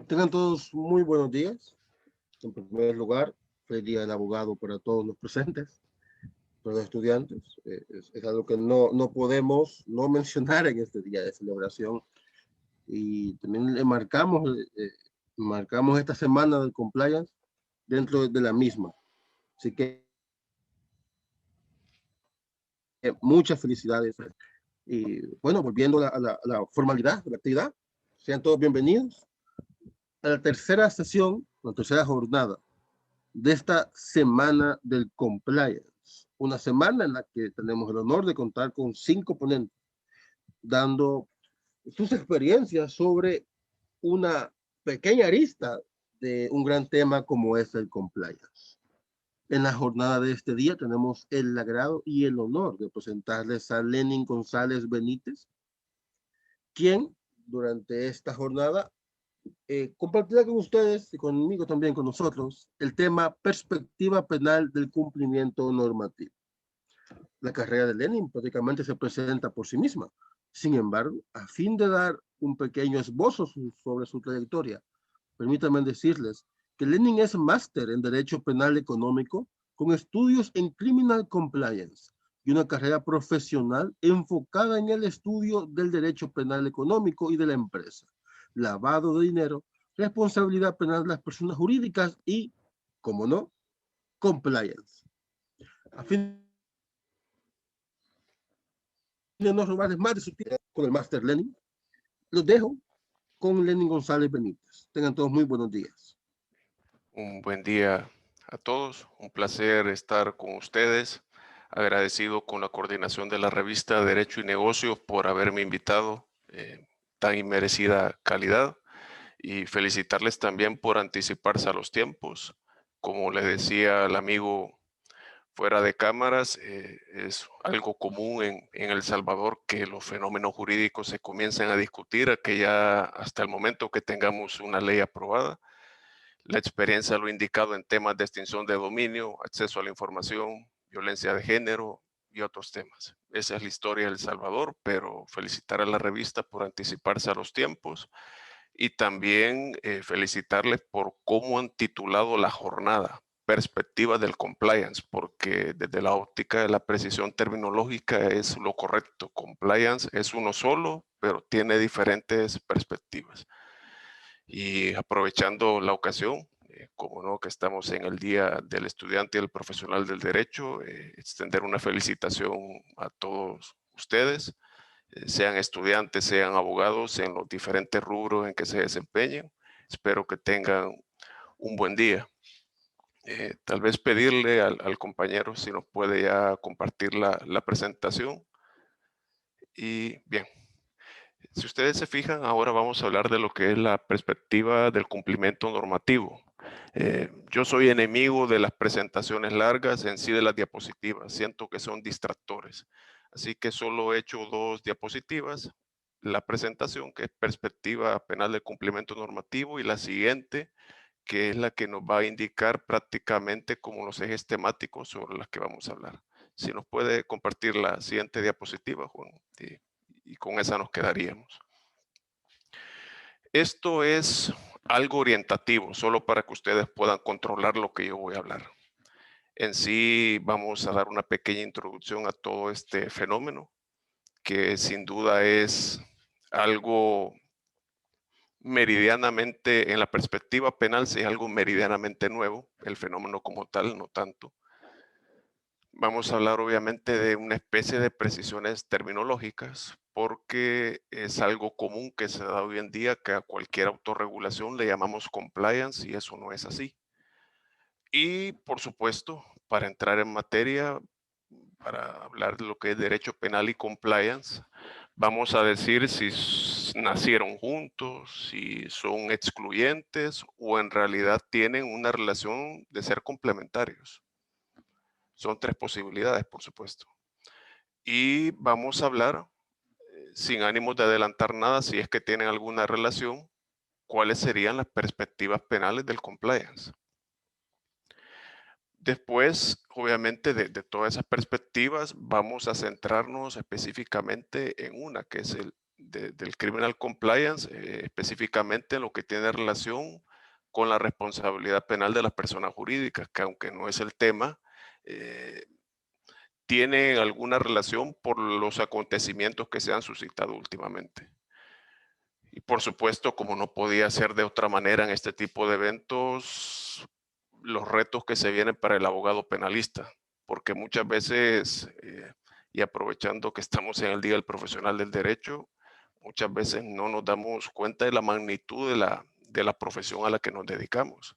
Tengan todos muy buenos días. En primer lugar, feliz día del abogado para todos los presentes, para los estudiantes. Es algo que no podemos no mencionar en este día de celebración. Y también le marcamos esta semana del compliance dentro de la misma. Así que muchas felicidades. Y bueno, volviendo a la formalidad de la actividad, sean todos bienvenidos a la tercera sesión, la tercera jornada de esta semana del compliance. Una semana en la que tenemos el honor de contar con 5 ponentes dando sus experiencias sobre una pequeña arista de un gran tema como es el compliance. En la jornada de este día tenemos el agrado y el honor de presentarles a Lenin González Benítez, quien durante esta jornada compartirá con ustedes y conmigo también, con nosotros, el tema perspectiva penal del cumplimiento normativo. La carrera de Lenin prácticamente se presenta por sí misma. Sin embargo, a fin de dar un pequeño esbozo sobre su trayectoria, permítanme decirles que Lenin es máster en Derecho Penal Económico con estudios en Criminal Compliance y una carrera profesional enfocada en el estudio del derecho penal económico y de la empresa, lavado de dinero, responsabilidad penal de las personas jurídicas y, como no, compliance. A fin de no robarles más de su tiempo con el máster Lenin, los dejo con Lenin González Benítez. Tengan todos muy buenos días. Un buen día a todos, un placer estar con ustedes, agradecido con la coordinación de la revista Derecho y Negocios por haberme invitado, tan inmerecida calidad, y felicitarles también por anticiparse a los tiempos. Como le decía al amigo fuera de cámaras, es algo común en El Salvador que los fenómenos jurídicos se comiencen a discutir, a que ya hasta el momento que tengamos una ley aprobada. La experiencia lo ha indicado en temas de extinción de dominio, acceso a la información, violencia de género y otros temas. Esa es la historia de El Salvador, pero felicitar a la revista por anticiparse a los tiempos y también felicitarles por cómo han titulado la jornada, Perspectiva del Compliance, porque desde la óptica de la precisión terminológica es lo correcto. Compliance es uno solo, pero tiene diferentes perspectivas. Y aprovechando la ocasión, como no, que estamos en el Día del Estudiante y el Profesional del Derecho, extender una felicitación a todos ustedes, sean estudiantes, sean abogados, en los diferentes rubros en que se desempeñen. Espero que tengan un buen día. Tal vez pedirle al compañero si nos puede ya compartir la presentación. Y bien. Si ustedes se fijan, ahora vamos a hablar de lo que es la perspectiva del cumplimiento normativo. Yo soy enemigo de las presentaciones largas, en sí de las diapositivas. Siento que son distractores. Así que solo he hecho 2 diapositivas. La presentación, que es perspectiva penal del cumplimiento normativo, y la siguiente, que es la que nos va a indicar prácticamente como los ejes temáticos sobre los que vamos a hablar. Si nos puede compartir la siguiente diapositiva, Juan, y con esa nos quedaríamos. Esto es algo orientativo, solo para que ustedes puedan controlar lo que yo voy a hablar. En sí, vamos a dar una pequeña introducción a todo este fenómeno, que sin duda es algo meridianamente, en la perspectiva penal, sí es algo meridianamente nuevo, el fenómeno como tal, no tanto. Vamos a hablar obviamente de una especie de precisiones terminológicas, porque es algo común que se da hoy en día, que a cualquier autorregulación le llamamos compliance, y eso no es así. Y por supuesto, para entrar en materia, para hablar de lo que es derecho penal y compliance, vamos a decir si nacieron juntos, si son excluyentes o en realidad tienen una relación de ser complementarios. Son 3 posibilidades, por supuesto. Y vamos a hablar, sin ánimos de adelantar nada, si es que tienen alguna relación, cuáles serían las perspectivas penales del compliance. Después, obviamente, de todas esas perspectivas, vamos a centrarnos específicamente en una, que es el del Criminal Compliance, específicamente en lo que tiene relación con la responsabilidad penal de las personas jurídicas, que aunque no es el tema, eh, tiene alguna relación por los acontecimientos que se han suscitado últimamente. Y por supuesto, como no podía ser de otra manera en este tipo de eventos, los retos que se vienen para el abogado penalista, porque muchas veces, y aprovechando que estamos en el Día del Profesional del Derecho, muchas veces no nos damos cuenta de la magnitud de la profesión a la que nos dedicamos.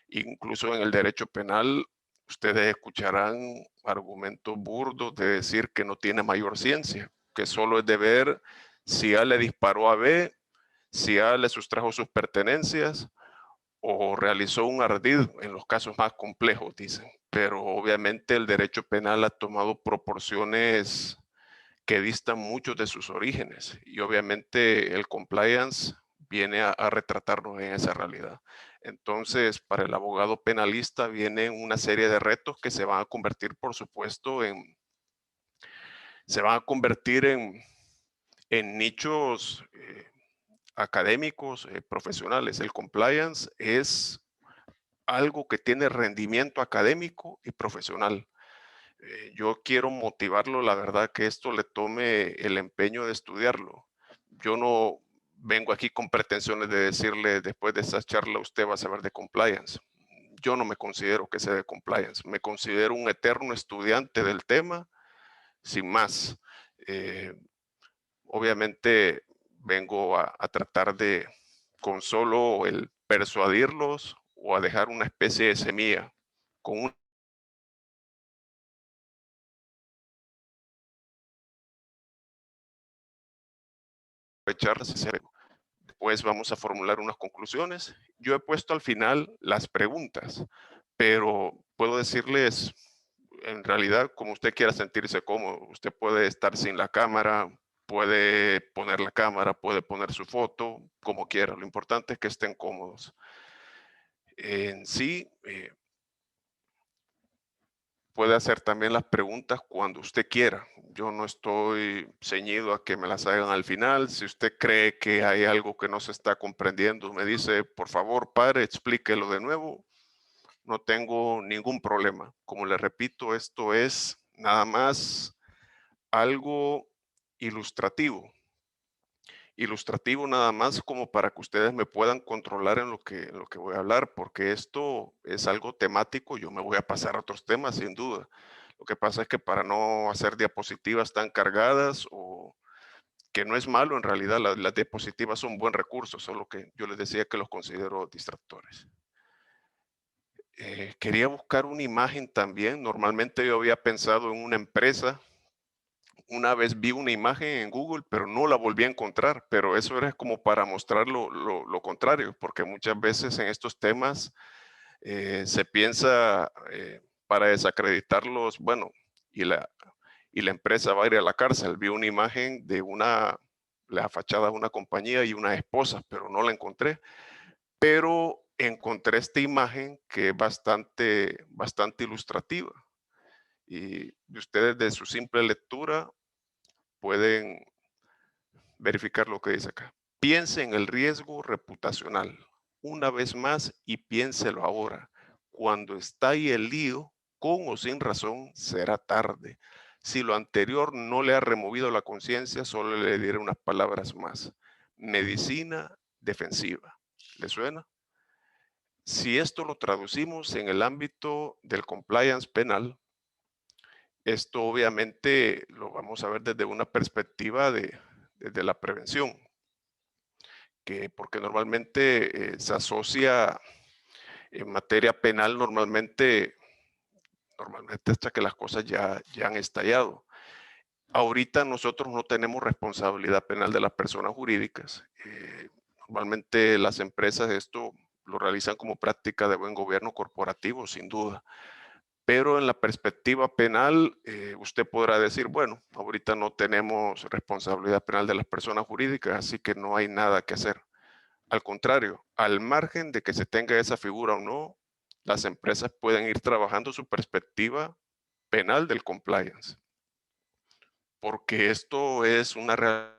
Incluso en el derecho penal, ustedes escucharán argumentos burdos de decir que no tiene mayor ciencia, que solo es de ver si A le disparó a B, si A le sustrajo sus pertenencias o realizó un ardid en los casos más complejos, dicen. Pero obviamente el derecho penal ha tomado proporciones que distan mucho de sus orígenes y obviamente el compliance viene a retratarnos en esa realidad. Entonces, para el abogado penalista vienen una serie de retos que se van a convertir, por supuesto, se van a convertir en nichos académicos, profesionales. El compliance es algo que tiene rendimiento académico y profesional. Yo quiero motivarlo, la verdad, que esto le tome el empeño de estudiarlo. Yo no vengo aquí con pretensiones de decirle después de esta charla usted va a saber de compliance. Yo no me considero que sea de compliance, me considero un eterno estudiante del tema, sin más. Eh, Obviamente vengo a tratar de, con solo el persuadirlos o a dejar una especie de semilla, con una charla, después vamos a formular unas conclusiones. Yo he puesto al final las preguntas, pero puedo decirles, en realidad, como usted quiera sentirse cómodo, usted puede estar sin la cámara, puede poner la cámara, puede poner su foto, como quiera. Lo importante es que estén cómodos. En sí, puede hacer también las preguntas cuando usted quiera. Yo no estoy ceñido a que me las hagan al final. Si usted cree que hay algo que no se está comprendiendo, me dice, por favor, padre, explíquelo de nuevo. No tengo ningún problema. Como le repito, esto es nada más algo ilustrativo. Ilustrativo nada más como para que ustedes me puedan controlar en lo que voy a hablar, porque esto es algo temático, yo me voy a pasar a otros temas sin duda. Lo que pasa es que para no hacer diapositivas tan cargadas o que no es malo en realidad, las diapositivas son buen recurso, solo que yo les decía que los considero distractores. Quería buscar una imagen también, normalmente yo había pensado en una empresa. Una vez vi una imagen en Google, pero no la volví a encontrar, pero eso era como para mostrar lo contrario, porque muchas veces en estos temas se piensa para desacreditarlos, bueno, y la, y la empresa va a ir a la cárcel. Vi una imagen de la fachada de una compañía y una esposa, pero no la encontré. Pero encontré esta imagen que es bastante ilustrativa. Y ustedes de su simple lectura pueden verificar lo que dice acá. Piense en el riesgo reputacional una vez más y piénselo ahora. Cuando está ahí el lío, con o sin razón, será tarde. Si lo anterior no le ha removido la conciencia, solo le diré unas palabras más. Medicina defensiva. ¿Le suena? Si esto lo traducimos en el ámbito del compliance penal, esto obviamente lo vamos a ver desde una perspectiva desde la prevención, porque normalmente se asocia en materia penal normalmente hasta que las cosas ya han estallado. Ahorita nosotros no tenemos responsabilidad penal de las personas jurídicas. Normalmente las empresas esto lo realizan como práctica de buen gobierno corporativo, sin duda. Pero en la perspectiva penal, usted podrá decir, bueno, ahorita no tenemos responsabilidad penal de las personas jurídicas, así que no hay nada que hacer. Al contrario, al margen de que se tenga esa figura o no, las empresas pueden ir trabajando su perspectiva penal del compliance, porque esto es una realidad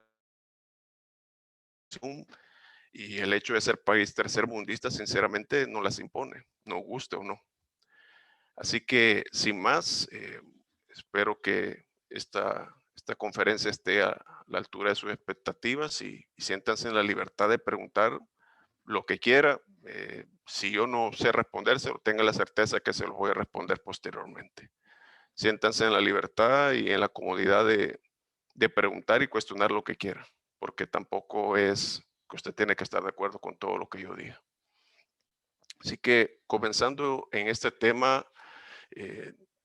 y el hecho de ser país tercermundista, sinceramente, no las impone, nos guste o no. Así que, sin más, espero que esta conferencia esté a la altura de sus expectativas y siéntanse en la libertad de preguntar lo que quiera. Si yo no sé respondérselo, tenga la certeza que se los voy a responder posteriormente. Siéntanse en la libertad y en la comodidad de preguntar y cuestionar lo que quiera, porque tampoco es que usted tiene que estar de acuerdo con todo lo que yo diga. Así que comenzando en este tema,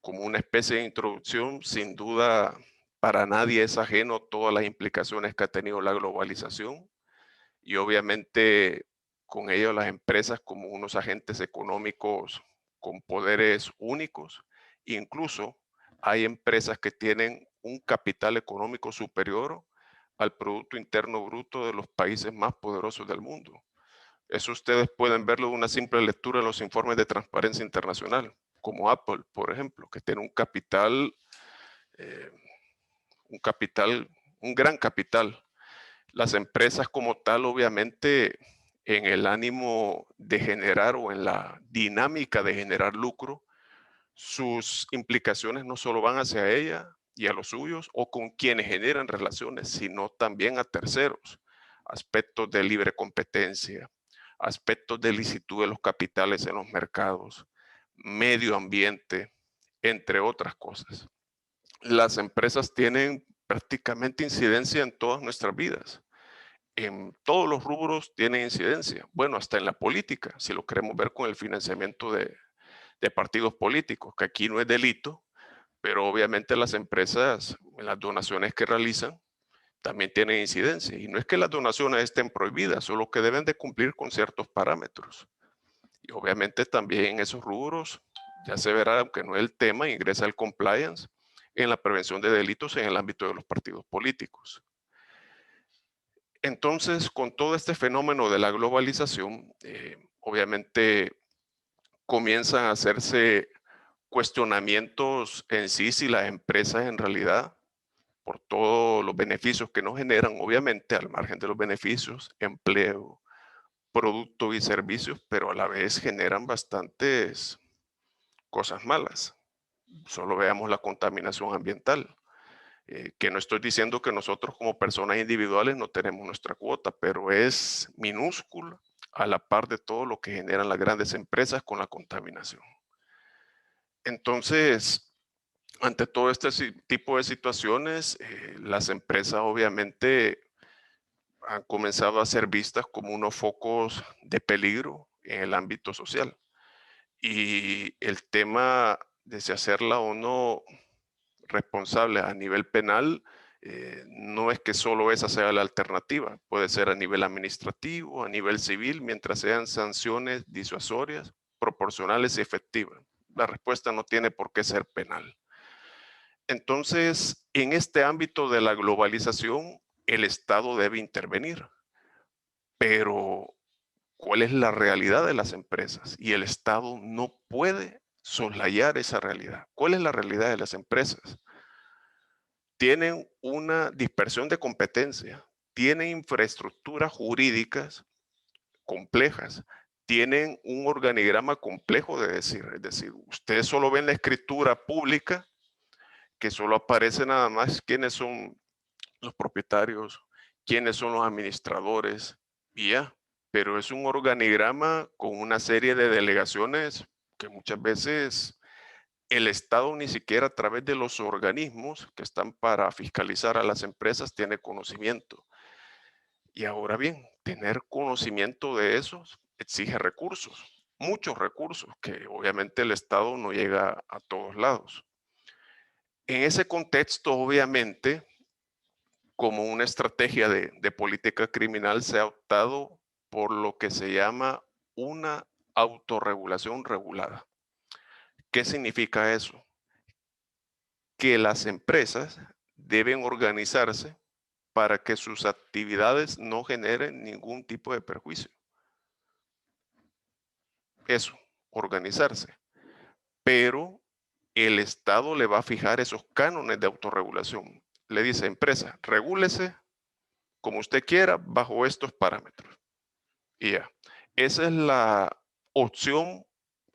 como una especie de introducción, sin duda para nadie es ajeno todas las implicaciones que ha tenido la globalización y obviamente con ello las empresas como unos agentes económicos con poderes únicos. Incluso hay empresas que tienen un capital económico superior al Producto Interno Bruto de los países más poderosos del mundo. Eso ustedes pueden verlo de una simple lectura en los informes de transparencia internacional, como Apple, por ejemplo, que tiene eh, un capital, un gran capital. Las empresas como tal, obviamente, en el ánimo de generar o en la dinámica de generar lucro, sus implicaciones no solo van hacia ella y a los suyos o con quienes generan relaciones, sino también a terceros. Aspectos de libre competencia, aspectos de licitud de los capitales en los mercados, medio ambiente, entre otras cosas. Las empresas tienen prácticamente incidencia en todas nuestras vidas. En todos los rubros tienen incidencia. Bueno, hasta en la política, si lo queremos ver con el financiamiento de partidos políticos, que aquí no es delito, pero obviamente las empresas, las donaciones que realizan, también tienen incidencia. Y no es que las donaciones estén prohibidas, solo que deben de cumplir con ciertos parámetros. Y obviamente también en esos rubros, ya se verá, aunque no es el tema, ingresa el compliance en la prevención de delitos en el ámbito de los partidos políticos. Entonces, con todo este fenómeno de la globalización, obviamente comienzan a hacerse cuestionamientos en sí si las empresas en realidad, por todos los beneficios que nos generan, obviamente al margen de los beneficios, empleo, productos y servicios, pero a la vez generan bastantes cosas malas. Solo veamos la contaminación ambiental, que no estoy diciendo que nosotros como personas individuales no tenemos nuestra cuota, pero es minúscula a la par de todo lo que generan las grandes empresas con la contaminación. Entonces, ante todo este tipo de situaciones, las empresas obviamente han comenzado a ser vistas como unos focos de peligro en el ámbito social. Y el tema de si hacerla o no responsable a nivel penal, no es que solo esa sea la alternativa, puede ser a nivel administrativo, a nivel civil, mientras sean sanciones disuasorias, proporcionales y efectivas. La respuesta no tiene por qué ser penal. Entonces, en este ámbito de la globalización, el Estado debe intervenir, pero ¿cuál es la realidad de las empresas? Y el Estado no puede soslayar esa realidad. ¿Cuál es la realidad de las empresas? Tienen una dispersión de competencia, tienen infraestructuras jurídicas complejas, tienen un organigrama complejo de decir, es decir, ustedes solo ven la escritura pública, que solo aparece nada más quiénes son los propietarios, quiénes son los administradores y ya, pero es un organigrama con una serie de delegaciones que muchas veces el Estado ni siquiera a través de los organismos que están para fiscalizar a las empresas tiene conocimiento. Y ahora bien, tener conocimiento de eso exige recursos, muchos recursos, que obviamente el Estado no llega a todos lados. En ese contexto, obviamente, como una estrategia de política criminal, se ha optado por lo que se llama una autorregulación regulada. ¿Qué significa eso? Que las empresas deben organizarse para que sus actividades no generen ningún tipo de perjuicio. Eso, organizarse. Pero el Estado le va a fijar esos cánones de autorregulación. Le dice, empresa, regúlese como usted quiera, bajo estos parámetros. Y ya. Esa es la opción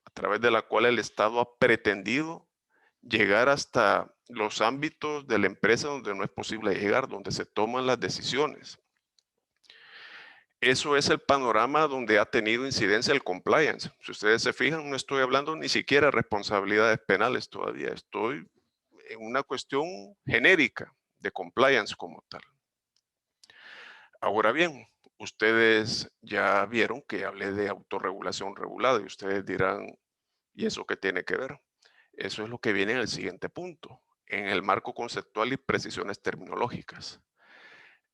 a través de la cual el Estado ha pretendido llegar hasta los ámbitos de la empresa donde no es posible llegar, donde se toman las decisiones. Eso es el panorama donde ha tenido incidencia el compliance. Si ustedes se fijan, no estoy hablando ni siquiera de responsabilidades penales todavía. Estoy en una cuestión genérica de compliance como tal. Ahora bien, ustedes ya vieron que hablé de autorregulación regulada y ustedes dirán, ¿y eso qué tiene que ver? Eso es lo que viene en el siguiente punto, en el marco conceptual y precisiones terminológicas.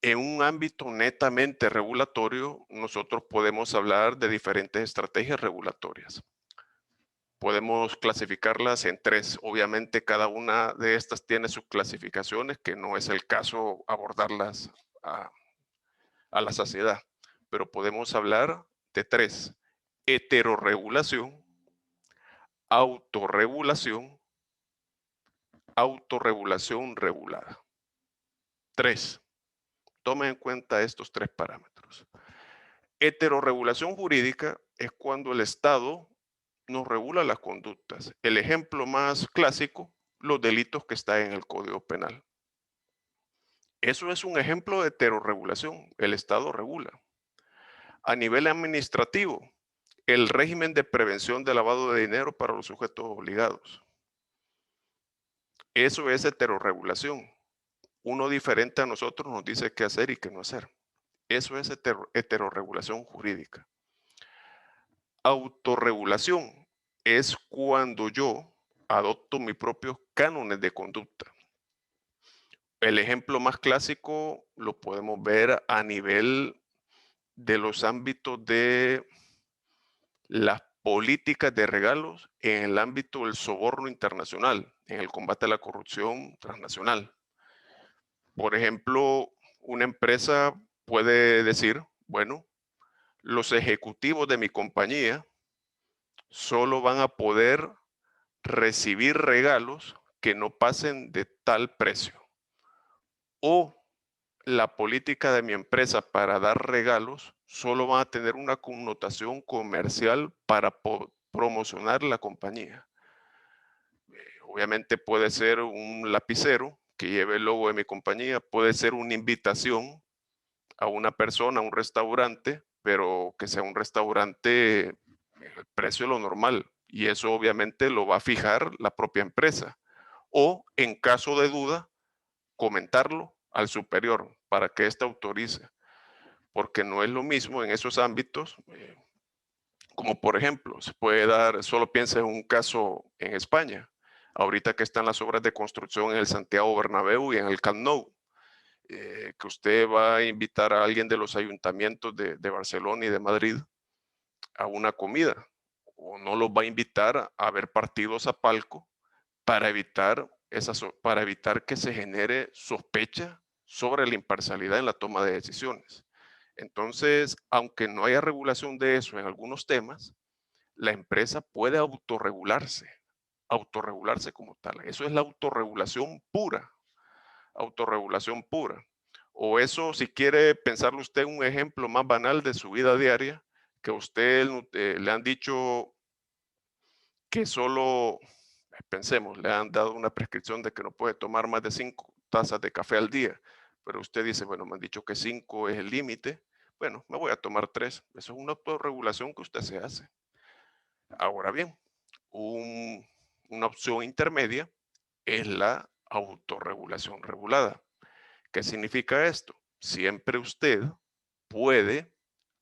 En un ámbito netamente regulatorio, nosotros podemos hablar de diferentes estrategias regulatorias. Podemos clasificarlas en tres. Obviamente, cada una de estas tiene sus clasificaciones, que no es el caso abordarlas a la saciedad. Pero podemos hablar de tres: heterorregulación, autorregulación, autorregulación regulada. Tres. Tomen en cuenta estos tres parámetros. Heterorregulación jurídica es cuando el Estado nos regula las conductas. El ejemplo más clásico, los delitos que están en el Código Penal. Eso es un ejemplo de heterorregulación. El Estado regula. A nivel administrativo, el régimen de prevención de lavado de dinero para los sujetos obligados. Eso es heterorregulación. Uno diferente a nosotros nos dice qué hacer y qué no hacer. Eso es heterorregulación jurídica. Autorregulación es cuando yo adopto mis propios cánones de conducta. El ejemplo más clásico lo podemos ver a nivel de los ámbitos de las políticas de regalos en el ámbito del soborno internacional, en el combate a la corrupción transnacional. Por ejemplo, una empresa puede decir, bueno, los ejecutivos de mi compañía solo van a poder recibir regalos que no pasen de tal precio. O la política de mi empresa para dar regalos solo va a tener una connotación comercial para promocionar la compañía. Obviamente puede ser un lapicero que lleve el logo de mi compañía, puede ser una invitación a una persona, a un restaurante, pero que sea un restaurante el precio de lo normal, y eso obviamente lo va a fijar la propia empresa. O en caso de duda, comentarlo al superior para que éste autorice, porque no es lo mismo en esos ámbitos, como por ejemplo, se puede dar, solo piensa en un caso en España, ahorita que están las obras de construcción en el Santiago Bernabéu y en el Camp Nou, que usted va a invitar a alguien de los ayuntamientos de Barcelona y de Madrid a una comida, o no los va a invitar a ver partidos a palco para evitar, para evitar que se genere sospecha sobre la imparcialidad en la toma de decisiones. Entonces, aunque no haya regulación de eso en algunos temas, la empresa puede autorregularse como tal. Eso es la autorregulación pura, autorregulación pura. O eso, si quiere pensarlo usted, un ejemplo más banal de su vida diaria, que a usted le han dicho que solo, pensemos, le han dado una prescripción de que no puede tomar más de 5 tazas de café al día, pero usted dice, bueno, me han dicho que 5 es el límite, bueno, me voy a tomar 3. Eso es una autorregulación que usted se hace. Ahora bien, una opción intermedia es la autorregulación regulada. ¿Qué significa esto? Siempre usted puede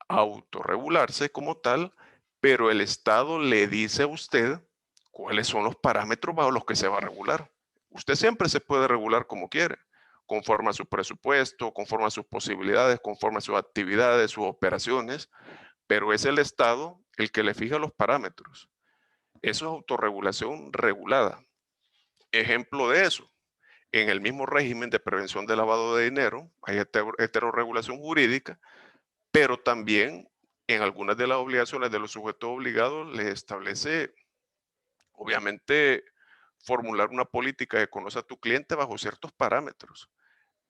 autorregularse como tal, pero el Estado le dice a usted cuáles son los parámetros bajo los que se va a regular. Usted siempre se puede regular como quiere, conforme a su presupuesto, conforme a sus posibilidades, conforme a sus actividades, sus operaciones, pero es el Estado el que le fija los parámetros. Eso es autorregulación regulada. Ejemplo de eso, en el mismo régimen de prevención de lavado de dinero hay heterorregulación jurídica, pero también en algunas de las obligaciones de los sujetos obligados les establece, obviamente, formular una política que conoce a tu cliente bajo ciertos parámetros,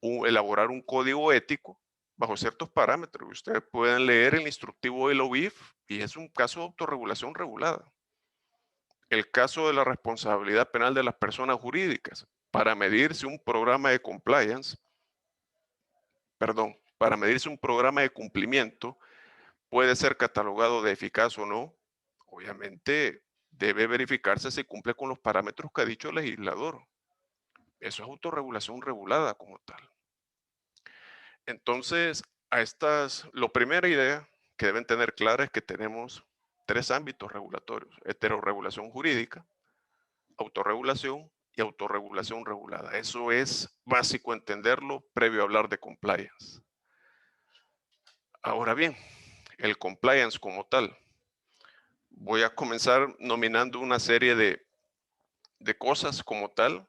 elaborar un código ético bajo ciertos parámetros. Ustedes pueden leer el instructivo de la UIF y es un caso de autorregulación regulada. El caso de la responsabilidad penal de las personas jurídicas para medirse un programa de compliance, para medirse un programa de cumplimiento puede ser catalogado de eficaz o no. Obviamente debe verificarse si cumple con los parámetros que ha dicho el legislador. Eso es autorregulación regulada como tal. Entonces, la primera idea que deben tener clara es que tenemos tres ámbitos regulatorios: heterorregulación jurídica, autorregulación y autorregulación regulada. Eso es básico entenderlo previo a hablar de compliance. Ahora bien, el compliance como tal. Voy a comenzar nominando una serie de cosas como tal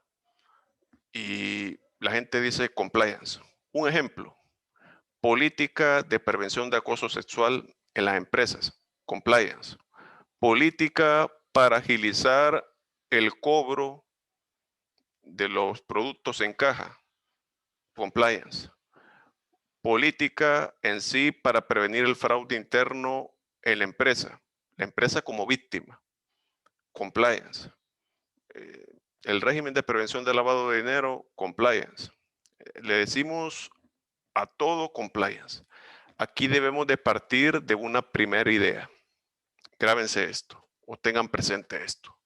y la gente dice compliance. Un ejemplo: política de prevención de acoso sexual en las empresas, compliance. Política para agilizar el cobro de los productos en caja, compliance. Política en sí para prevenir el fraude interno en la empresa como víctima, compliance. El régimen de prevención del lavado de dinero, compliance. Le decimos a todo compliance. Aquí debemos de partir de una primera idea. Grábense esto o tengan presente esto.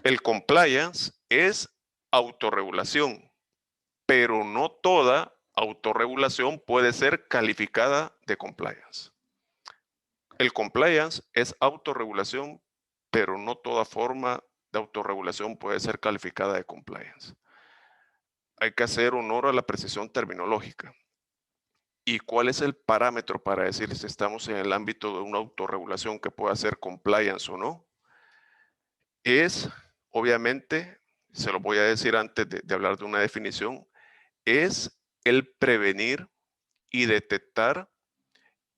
El compliance es autorregulación, pero no toda autorregulación puede ser calificada de compliance. El compliance es autorregulación, pero no toda forma de autorregulación puede ser calificada de compliance. Hay que hacer honor a la precisión terminológica. ¿Y cuál es el parámetro para decir si estamos en el ámbito de una autorregulación que pueda ser compliance o no? Es, obviamente, se lo voy a decir antes de hablar de una definición, es el prevenir y detectar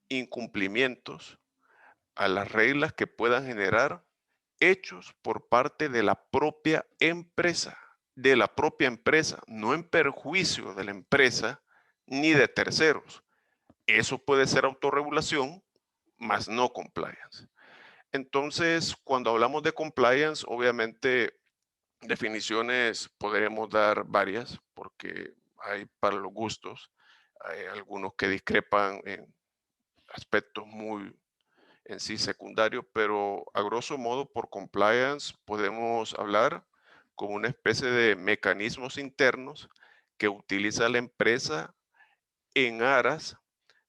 incumplimientos a las reglas que puedan generar hechos por parte de la propia empresa, no en perjuicio de la empresa ni de terceros. Eso puede ser autorregulación, más no compliance. Entonces, cuando hablamos de compliance, obviamente definiciones podremos dar varias, porque hay para los gustos. Hay algunos que discrepan en aspectos muy en sí secundarios, pero a grosso modo por compliance podemos hablar como una especie de mecanismos internos que utiliza la empresa en aras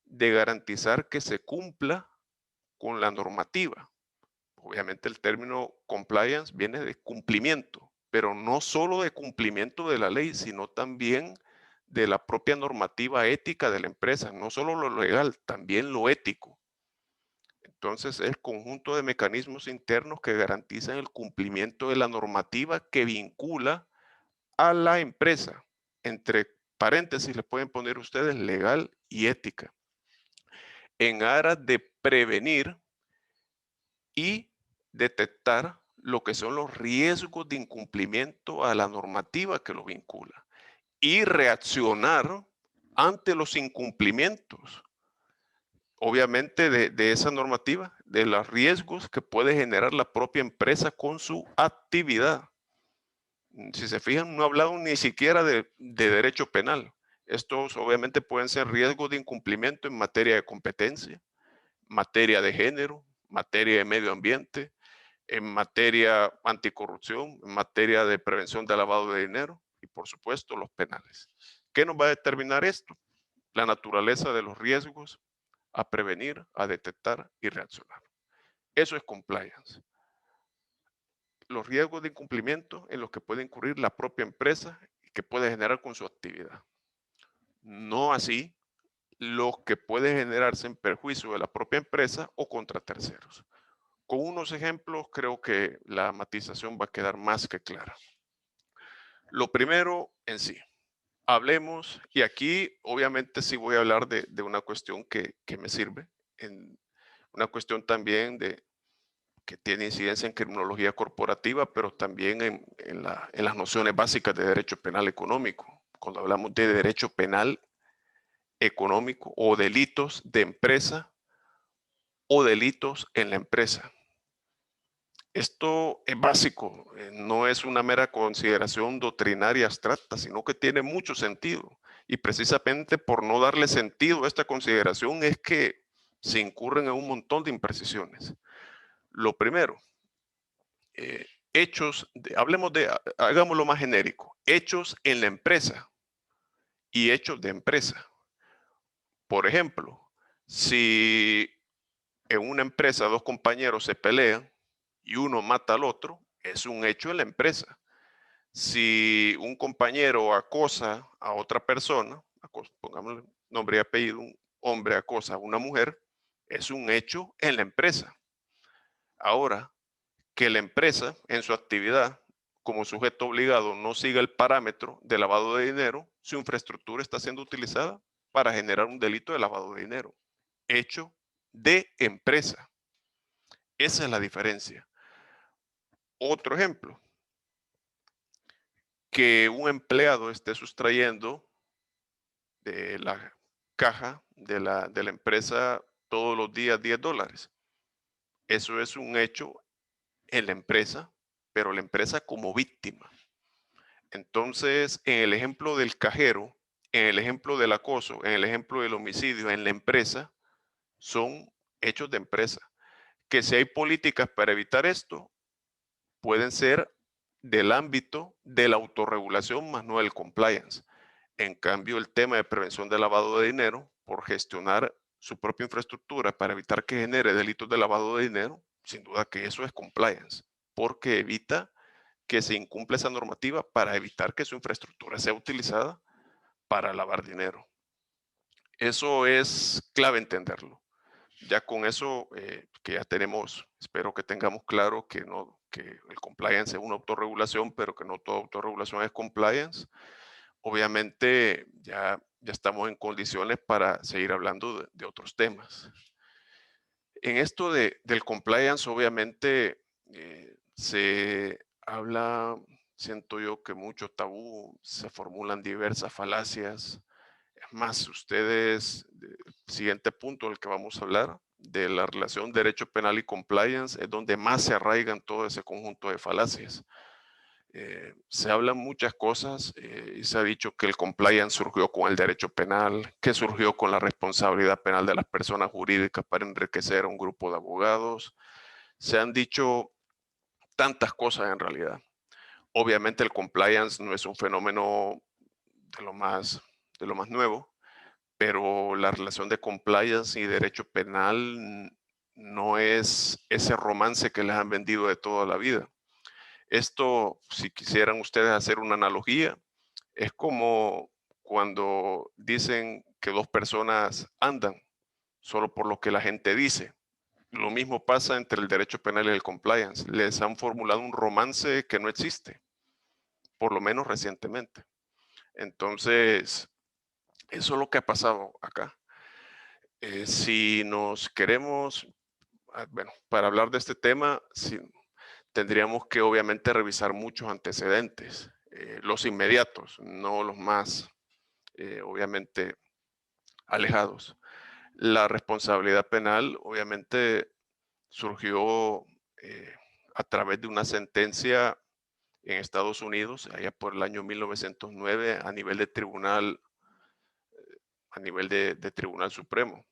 de garantizar que se cumpla con la normativa. Obviamente el término compliance viene de cumplimiento, pero no solo de cumplimiento de la ley, sino también de la propia normativa ética de la empresa, no solo lo legal, también lo ético. Entonces, es el conjunto de mecanismos internos que garantizan el cumplimiento de la normativa que vincula a la empresa. Entre paréntesis le pueden poner ustedes legal y ética, en aras de prevenir y detectar lo que son los riesgos de incumplimiento a la normativa que lo vincula y reaccionar ante los incumplimientos, obviamente de esa normativa, de los riesgos que puede generar la propia empresa con su actividad. Si se fijan, no hablamos ni siquiera de derecho penal. Estos obviamente pueden ser riesgos de incumplimiento en materia de competencia, materia de género, materia de medio ambiente, en materia anticorrupción, en materia de prevención de lavado de dinero y por supuesto los penales. ¿Qué nos va a determinar esto? La naturaleza de los riesgos a prevenir, a detectar y reaccionar. Eso es compliance. Los riesgos de incumplimiento en los que puede incurrir la propia empresa y que puede generar con su actividad. No así los que puede generarse en perjuicio de la propia empresa o contra terceros. Con unos ejemplos creo que la matización va a quedar más que clara. Lo primero en sí, hablemos, y aquí obviamente sí voy a hablar de una cuestión que me sirve, en una cuestión también que tiene incidencia en criminología corporativa, pero también en las nociones básicas de derecho penal económico. Cuando hablamos de derecho penal económico o delitos de empresa o delitos en la empresa. Esto es básico, no es una mera consideración doctrinaria abstracta, sino que tiene mucho sentido. Y precisamente por no darle sentido a esta consideración es que se incurren en un montón de imprecisiones. Lo primero, hagámoslo más genérico, hechos en la empresa y hechos de empresa. Por ejemplo, si en una empresa dos compañeros se pelean y uno mata al otro, es un hecho en la empresa. Si un compañero acosa a otra persona, pongámosle nombre y apellido, un hombre acosa a una mujer, es un hecho en la empresa. Ahora, que la empresa en su actividad como sujeto obligado no siga el parámetro de lavado de dinero, su infraestructura está siendo utilizada para generar un delito de lavado de dinero. Hecho de empresa. Esa es la diferencia. Otro ejemplo, que un empleado esté sustrayendo de la caja de la empresa todos los días $10. Eso es un hecho en la empresa, pero la empresa como víctima. Entonces, en el ejemplo del cajero, en el ejemplo del acoso, en el ejemplo del homicidio en la empresa, son hechos de empresa. Que si hay políticas para evitar esto, pueden ser del ámbito de la autorregulación, más no del compliance. En cambio, el tema de prevención de lavado de dinero, por gestionar su propia infraestructura para evitar que genere delitos de lavado de dinero, sin duda que eso es compliance, porque evita que se incumpla esa normativa para evitar que su infraestructura sea utilizada para lavar dinero. Eso es clave entenderlo. Ya con eso, que ya tenemos, espero que tengamos claro que el compliance es una autorregulación, pero que no toda autorregulación es compliance. Obviamente ya estamos en condiciones para seguir hablando de otros temas. En esto del compliance, obviamente, se habla, siento yo que mucho tabú, se formulan diversas falacias. Es más, el siguiente punto del que vamos a hablar, de la relación derecho penal y compliance, es donde más se arraigan todo ese conjunto de falacias. Se hablan muchas cosas y se ha dicho que el compliance surgió con el derecho penal, que surgió con la responsabilidad penal de las personas jurídicas para enriquecer a un grupo de abogados. Se han dicho tantas cosas en realidad. Obviamente el compliance no es un fenómeno de lo más nuevo, pero la relación de compliance y derecho penal no es ese romance que les han vendido de toda la vida. Esto, si quisieran ustedes hacer una analogía, es como cuando dicen que dos personas andan solo por lo que la gente dice. Lo mismo pasa entre el derecho penal y el compliance. Les han formulado un romance que no existe, por lo menos recientemente. Entonces, eso es lo que ha pasado acá. Si nos queremos, bueno, para hablar de este tema, tendríamos que obviamente revisar muchos antecedentes, los inmediatos, no los más, obviamente, alejados. La responsabilidad penal, obviamente, surgió a través de una sentencia en Estados Unidos, allá por el año 1909, a nivel de tribunal, Tribunal Supremo,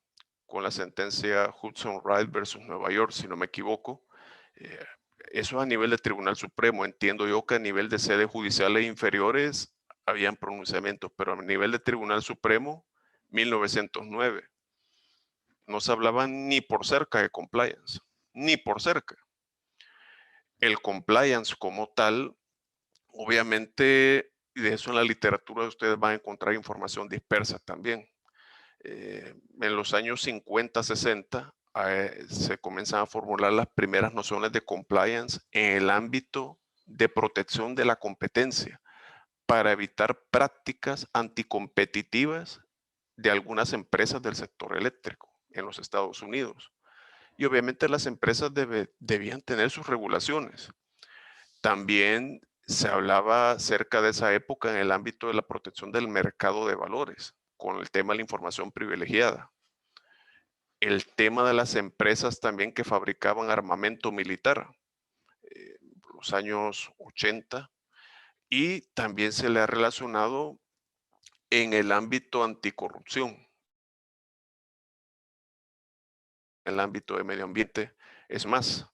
con la sentencia Hudson Wright versus Nueva York, si no me equivoco. Eso a nivel de Tribunal Supremo. Entiendo yo que a nivel de sedes judiciales inferiores habían pronunciamientos, pero a nivel de Tribunal Supremo, 1909, no se hablaba ni por cerca de compliance, ni por cerca. El compliance como tal, obviamente, y de eso en la literatura ustedes van a encontrar información dispersa también. En los años 50, 60, se comienzan a formular las primeras nociones de compliance en el ámbito de protección de la competencia para evitar prácticas anticompetitivas de algunas empresas del sector eléctrico en los Estados Unidos. Y obviamente las empresas debían tener sus regulaciones. También se hablaba cerca de esa época en el ámbito de la protección del mercado de valores. con el tema de la información privilegiada. El tema de las empresas también que fabricaban armamento militar, los años 80, y también se le ha relacionado en el ámbito anticorrupción, en el ámbito de medio ambiente. Es más,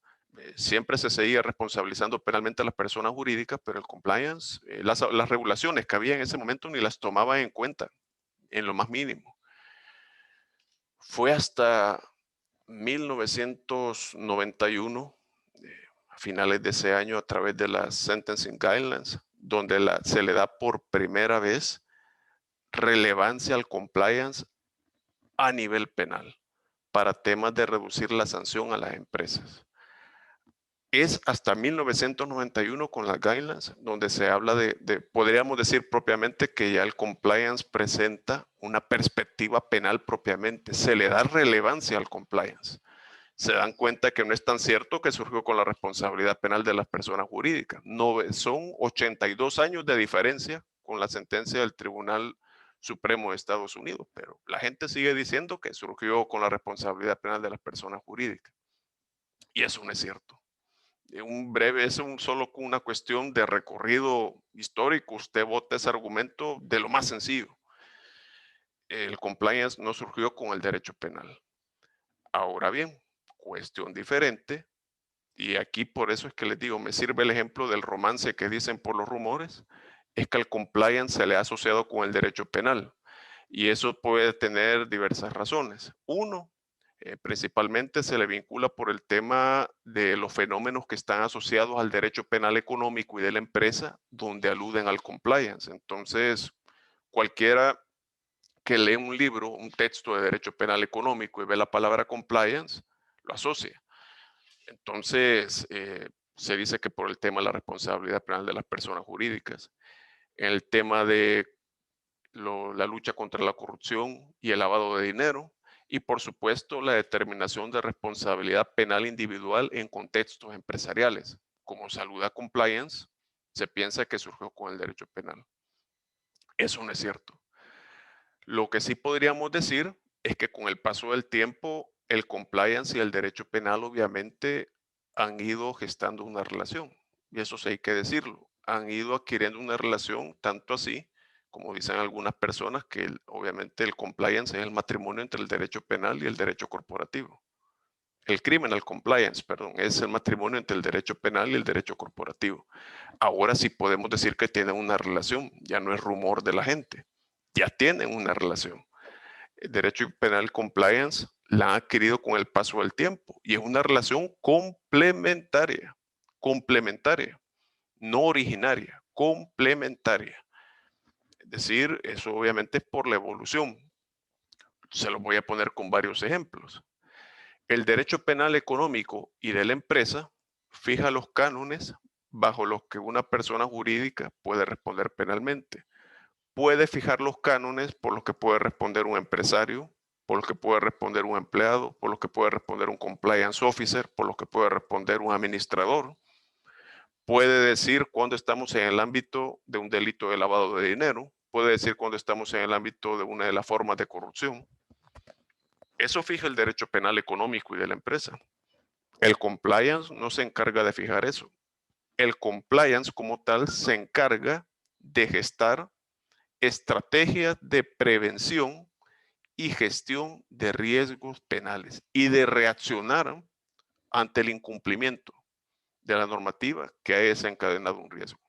siempre se seguía responsabilizando penalmente a las personas jurídicas, pero el compliance, las regulaciones que había en ese momento ni las tomaban en cuenta en lo más mínimo. Fue hasta 1991, a finales de ese año, a través de las Sentencing Guidelines, donde se le da por primera vez relevancia al compliance a nivel penal para temas de reducir la sanción a las empresas. Es hasta 1991 con las guidelines donde se habla podríamos decir propiamente que ya el compliance presenta una perspectiva penal propiamente, se le da relevancia al compliance. Se dan cuenta que no es tan cierto que surgió con la responsabilidad penal de las personas jurídicas. No, son 82 años de diferencia con la sentencia del Tribunal Supremo de Estados Unidos, pero la gente sigue diciendo que surgió con la responsabilidad penal de las personas jurídicas. Y eso no es cierto. Solo una cuestión de recorrido histórico. Usted vota ese argumento de lo más sencillo. El compliance no surgió con el derecho penal. Ahora bien, cuestión diferente, y aquí por eso es que les digo, me sirve el ejemplo del romance que dicen por los rumores, es que el compliance se le ha asociado con el derecho penal. Y eso puede tener diversas razones. Uno, principalmente se le vincula por el tema de los fenómenos que están asociados al derecho penal económico y de la empresa, donde aluden al compliance. Entonces, cualquiera que lee un libro, un texto de derecho penal económico y ve la palabra compliance, lo asocia. Entonces, se dice que por el tema de la responsabilidad penal de las personas jurídicas, en el tema de la lucha contra la corrupción y el lavado de dinero, y por supuesto la determinación de responsabilidad penal individual en contextos empresariales. Como saluda compliance, se piensa que surgió con el derecho penal. Eso no es cierto. Lo que sí podríamos decir es que con el paso del tiempo, el compliance y el derecho penal obviamente han ido gestando una relación. Y eso sí hay que decirlo. Han ido adquiriendo una relación tanto así, como dicen algunas personas, que obviamente el compliance es el matrimonio entre el derecho penal y el derecho corporativo. El criminal compliance, perdón, es el matrimonio entre el derecho penal y el derecho corporativo. Ahora sí podemos decir que tienen una relación, ya no es rumor de la gente, ya tienen una relación. El derecho penal compliance la han adquirido con el paso del tiempo y es una relación complementaria, no originaria, complementaria. Es decir, eso obviamente es por la evolución. Se lo voy a poner con varios ejemplos. El derecho penal económico y de la empresa fija los cánones bajo los que una persona jurídica puede responder penalmente. Puede fijar los cánones por los que puede responder un empresario, por los que puede responder un empleado, por los que puede responder un compliance officer, por los que puede responder un administrador. Puede decir cuando estamos en el ámbito de un delito de lavado de dinero, puede decir cuando estamos en el ámbito de una de las formas de corrupción. Eso fija el derecho penal económico y de la empresa. El compliance no se encarga de fijar eso. El compliance como tal se encarga de gestar estrategias de prevención y gestión de riesgos penales y de reaccionar ante el incumplimiento de la normativa que haya desencadenado un riesgo.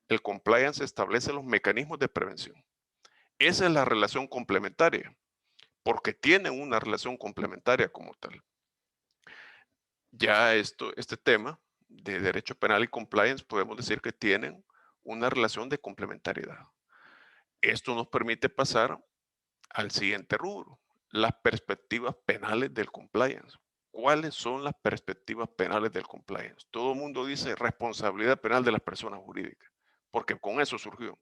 El compliance establece los mecanismos de prevención. Esa es la relación complementaria, porque tienen una relación complementaria como tal. Ya este tema de derecho penal y compliance podemos decir que tienen una relación de complementariedad. Esto nos permite pasar al siguiente rubro, las perspectivas penales del compliance. ¿Cuáles son las perspectivas penales del compliance? Todo el mundo dice responsabilidad penal de las personas jurídicas, porque con eso surgió.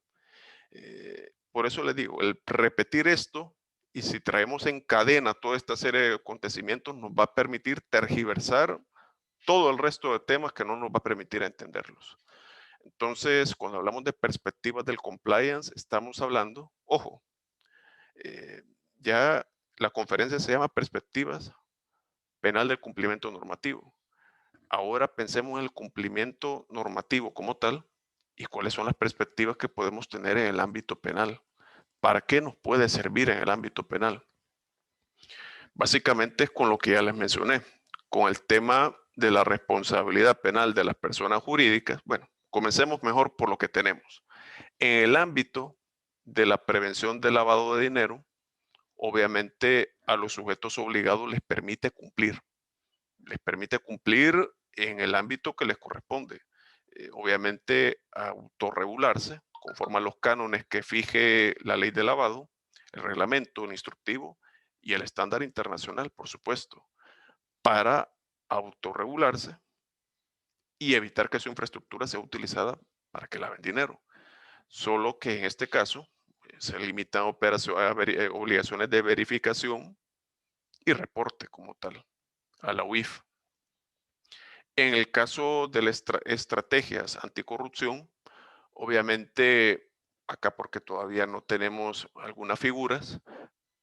Por eso les digo, el repetir esto y si traemos en cadena toda esta serie de acontecimientos nos va a permitir tergiversar todo el resto de temas que no nos va a permitir entenderlos. Entonces, cuando hablamos de perspectivas del compliance, estamos hablando, ojo, Eh, ya la conferencia se llama Perspectivas Penal del Cumplimiento Normativo. Ahora pensemos en el cumplimiento normativo como tal y cuáles son las perspectivas que podemos tener en el ámbito penal. ¿Para qué nos puede servir en el ámbito penal? Básicamente es con lo que ya les mencioné, con el tema de la responsabilidad penal de las personas jurídicas. Bueno, comencemos mejor por lo que tenemos. En el ámbito de la prevención del lavado de dinero, obviamente a los sujetos obligados les permite cumplir en el ámbito que les corresponde. Obviamente autorregularse conforme a los cánones que fije la ley de lavado, el reglamento, el instructivo y el estándar internacional, por supuesto, para autorregularse y evitar que su infraestructura sea utilizada para que laven dinero. Solo que en este caso se limitan obligaciones de verificación y reporte como tal a la UIF. En el caso de las estrategias anticorrupción, obviamente acá porque todavía no tenemos algunas figuras,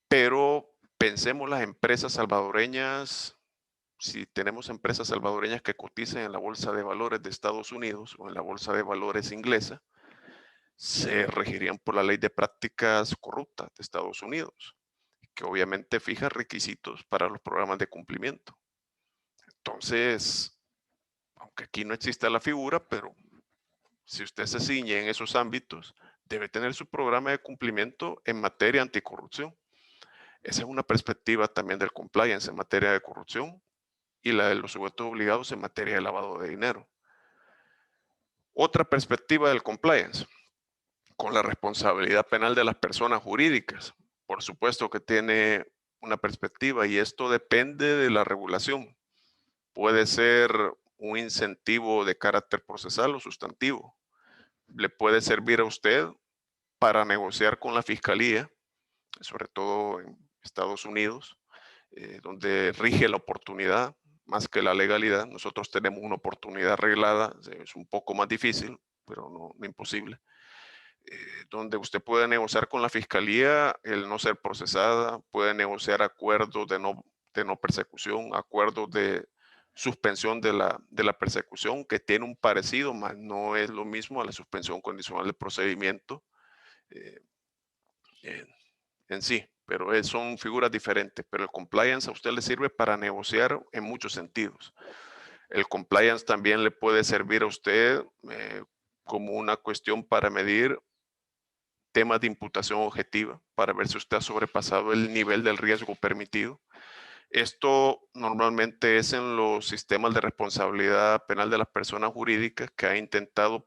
pero pensemos las empresas salvadoreñas, si tenemos empresas salvadoreñas que cotizan en la Bolsa de Valores de Estados Unidos o en la Bolsa de Valores inglesa, se regirían por la Ley de Prácticas Corruptas de Estados Unidos, que obviamente fija requisitos para los programas de cumplimiento. Entonces, aunque aquí no exista la figura, pero si usted se ciñe en esos ámbitos, debe tener su programa de cumplimiento en materia anticorrupción. Esa es una perspectiva también del compliance en materia de corrupción y la de los sujetos obligados en materia de lavado de dinero. Otra perspectiva del compliance, con la responsabilidad penal de las personas jurídicas. Por supuesto que tiene una perspectiva y esto depende de la regulación. Puede ser un incentivo de carácter procesal o sustantivo. Le puede servir a usted para negociar con la fiscalía, sobre todo en Estados Unidos, donde rige la oportunidad más que la legalidad. Nosotros tenemos una oportunidad arreglada, es un poco más difícil, pero no imposible, donde usted puede negociar con la fiscalía el no ser procesada, puede negociar acuerdos de no persecución, acuerdos de suspensión de la persecución, que tiene un parecido, más no es lo mismo a la suspensión condicional del procedimiento eh, en, en sí, pero son figuras diferentes. Pero el compliance a usted le sirve para negociar en muchos sentidos. El compliance también le puede servir a usted como una cuestión para medir temas de imputación objetiva, para ver si usted ha sobrepasado el nivel del riesgo permitido. Esto normalmente es en los sistemas de responsabilidad penal de las personas jurídicas que han intentado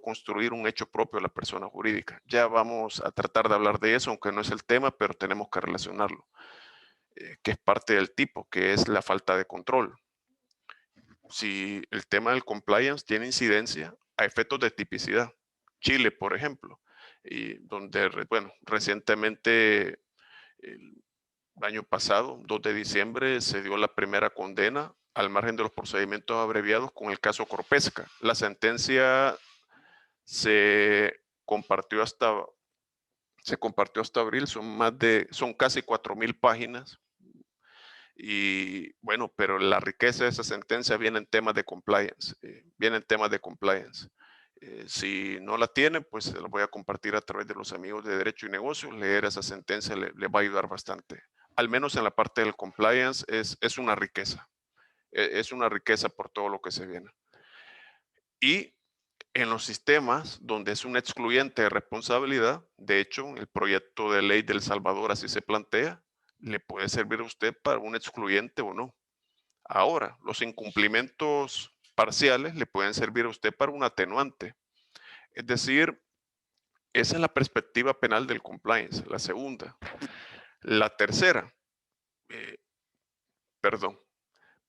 construir un hecho propio de la persona jurídica. Ya vamos a tratar de hablar de eso, aunque no es el tema, pero tenemos que relacionarlo, que es parte del tipo, que es la falta de control. Si el tema del compliance tiene incidencia a efectos de tipicidad. Chile, por ejemplo, y donde, bueno, recientemente, el año pasado, 2 de diciembre, se dio la primera condena al margen de los procedimientos abreviados con el caso Corpesca. La sentencia se compartió hasta, se compartió hasta abril, son casi 4.000 páginas. Y bueno, pero la riqueza de esa sentencia viene en temas de compliance, si no la tienen, pues se la voy a compartir a través de los amigos de Derecho y Negocios. Leer esa sentencia le va a ayudar bastante. Al menos en la parte del compliance es una riqueza. Es una riqueza por todo lo que se viene. Y en los sistemas donde es un excluyente de responsabilidad, de hecho, el proyecto de ley del Salvador así se plantea, le puede servir a usted para un excluyente o no. Ahora, los incumplimientos parciales le pueden servir a usted para un atenuante. Es decir, esa es la perspectiva penal del compliance, la segunda. La tercera, eh, perdón,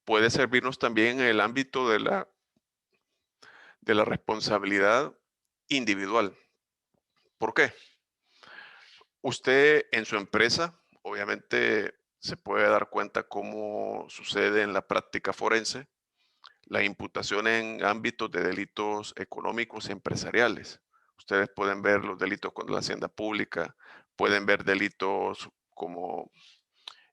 puede servirnos también en el ámbito de la responsabilidad individual. ¿Por qué? Usted en su empresa, obviamente, se puede dar cuenta cómo sucede en la práctica forense la imputación en ámbitos de delitos económicos y empresariales. Ustedes pueden ver los delitos contra la hacienda pública, pueden ver delitos como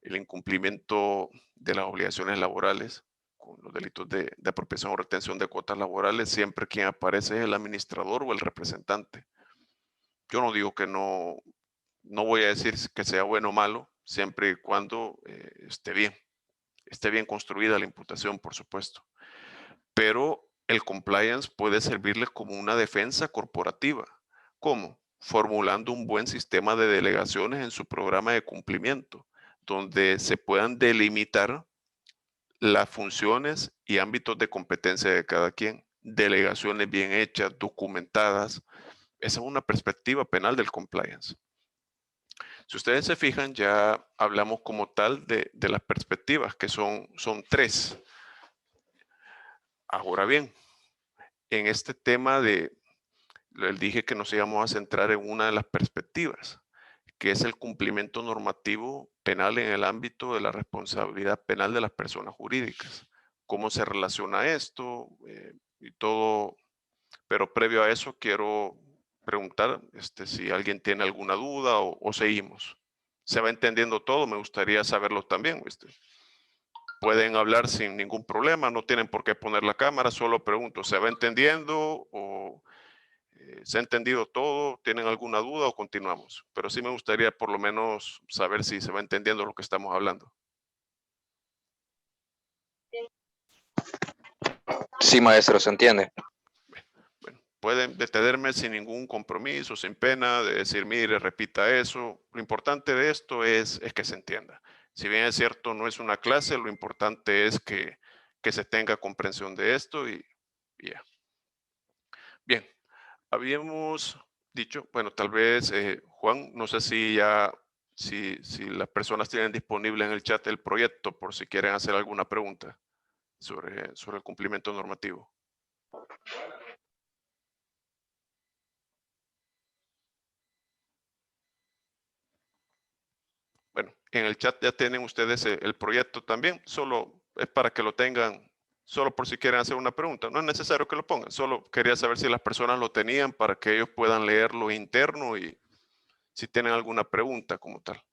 el incumplimiento de las obligaciones laborales, con los delitos de apropiación o retención de cuotas laborales. Siempre quien aparece es el administrador o el representante. Yo no digo que no voy a decir que sea bueno o malo, siempre y cuando esté bien construida la imputación, por supuesto. Pero el compliance puede servirle como una defensa corporativa. ¿Cómo? Formulando un buen sistema de delegaciones en su programa de cumplimiento, donde se puedan delimitar las funciones y ámbitos de competencia de cada quien. Delegaciones bien hechas, documentadas. Esa es una perspectiva penal del compliance. Si ustedes se fijan, ya hablamos como tal de las perspectivas, que son tres. Ahora bien, en este tema les dije que nos íbamos a centrar en una de las perspectivas, que es el cumplimiento normativo penal en el ámbito de la responsabilidad penal de las personas jurídicas. ¿Cómo se relaciona esto? Y todo. Pero previo a eso quiero preguntar si alguien tiene alguna duda o seguimos. ¿Se va entendiendo todo? Me gustaría saberlo también. Pueden hablar sin ningún problema, no tienen por qué poner la cámara, solo pregunto, ¿se va entendiendo o se ha entendido todo? ¿Tienen alguna duda o continuamos? Pero sí me gustaría por lo menos saber si se va entendiendo lo que estamos hablando. Sí, maestro, se entiende. Bueno, pueden detenerme sin ningún compromiso, sin pena, de decir, mire, repita eso. Lo importante de esto es que se entienda. Si bien es cierto, no es una clase, lo importante es que se tenga comprensión de esto y ya. Bien, habíamos dicho, bueno, tal vez, Juan, no sé si si las personas tienen disponible en el chat el proyecto por si quieren hacer alguna pregunta sobre el cumplimiento normativo. Bueno, en el chat ya tienen ustedes el proyecto también, solo es para que lo tengan, solo por si quieren hacer una pregunta. No es necesario que lo pongan, solo quería saber si las personas lo tenían para que ellos puedan leerlo interno y si tienen alguna pregunta como tal.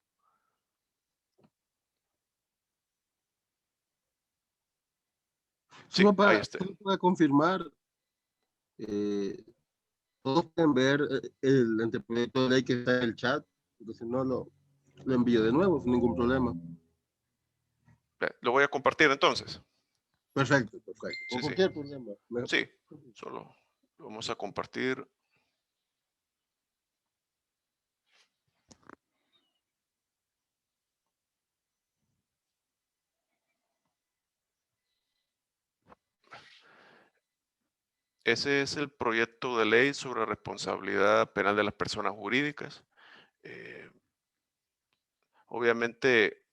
Sí, Solo ahí para, está. solo para confirmar, todos pueden ver el anteproyecto de ley que está en el chat, entonces no lo envío de nuevo sin ningún problema. Lo voy a compartir entonces. Perfecto, perfecto. Sí, Con sí. cualquier problema. Sí, solo lo vamos a compartir. Ese es el proyecto de ley sobre responsabilidad penal de las personas jurídicas. Obviamente,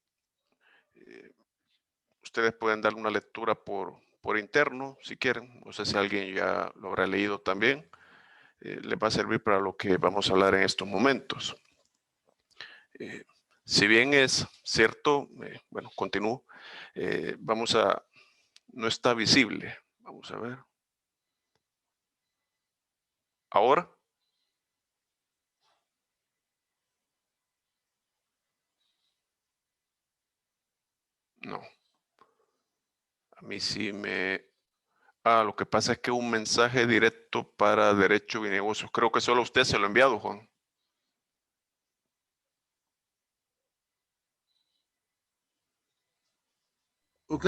ustedes pueden dar una lectura por interno, si quieren. No sé si alguien ya lo habrá leído también. Les va a servir para lo que vamos a hablar en estos momentos. Si bien es cierto, bueno, continúo. No está visible. Vamos a ver. Ahora. No. A mí sí me... lo que pasa es que un mensaje directo para Derecho y Negocios. Creo que solo usted se lo ha enviado, Juan. Ok.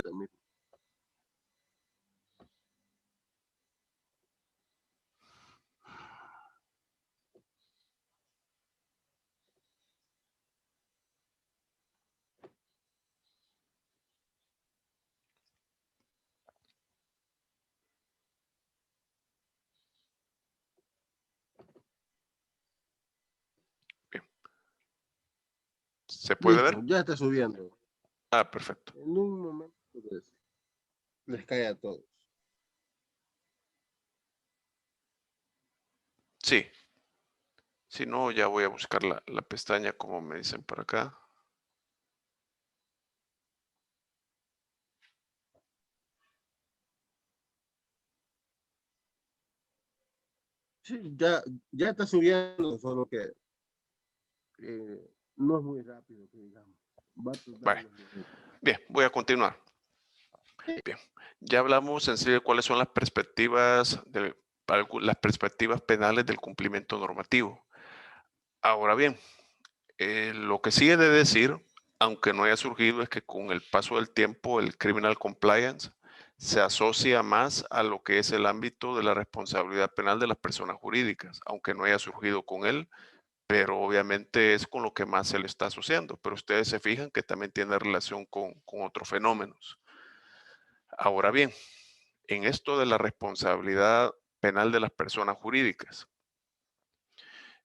Bien. ¿Se puede Listo, ver? ya está subiendo. Perfecto. En un momento pues, les cae a todos. Sí. Si no, ya voy a buscar la pestaña como me dicen por acá. Sí, ya está subiendo, solo que no es muy rápido, que digamos. Va a tardar Vale. unos minutos. Bien, voy a continuar. Bien, ya hablamos en sí de cuáles son las perspectivas las perspectivas penales del cumplimiento normativo. Ahora bien, lo que sí he de decir, aunque no haya surgido, es que con el paso del tiempo el criminal compliance se asocia más a lo que es el ámbito de la responsabilidad penal de las personas jurídicas, aunque no haya surgido con él, pero obviamente es con lo que más se le está asociando. Pero ustedes se fijan que también tiene relación con otros fenómenos. Ahora bien, en esto de la responsabilidad penal de las personas jurídicas,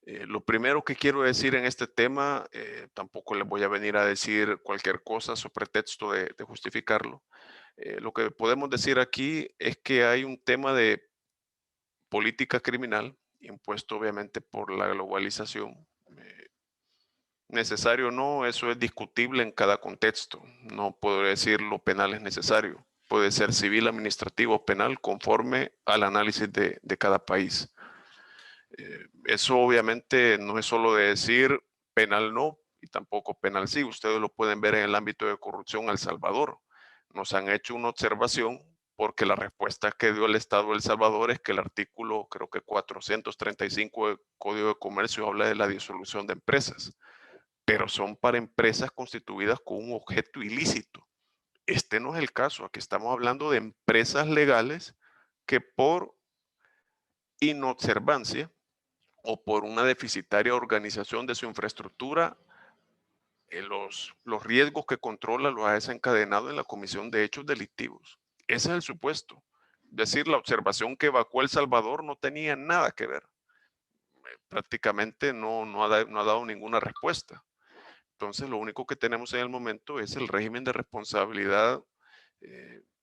lo primero que quiero decir en este tema, tampoco les voy a venir a decir cualquier cosa sobre pretexto de justificarlo. Lo que podemos decir aquí es que hay un tema de política criminal impuesto obviamente por la globalización. Necesario o no, eso es discutible en cada contexto. No puedo decir lo penal es necesario. Puede ser civil, administrativo o penal conforme al análisis de cada país. Eso obviamente no es solo de decir penal no y tampoco penal sí. Ustedes lo pueden ver en el ámbito de corrupción a El Salvador. Nos han hecho una observación porque la respuesta que dio el Estado de El Salvador es que el artículo, creo que 435 del Código de Comercio habla de la disolución de empresas, pero son para empresas constituidas con un objeto ilícito. Este no es el caso. Aquí estamos hablando de empresas legales que por inobservancia o por una deficitaria organización de su infraestructura, los riesgos que controla los ha desencadenado en la comisión de hechos delictivos. Ese es el supuesto. Es decir, la observación que evacuó El Salvador no tenía nada que ver. Prácticamente no ha dado ninguna respuesta. Entonces, lo único que tenemos en el momento es el régimen de responsabilidad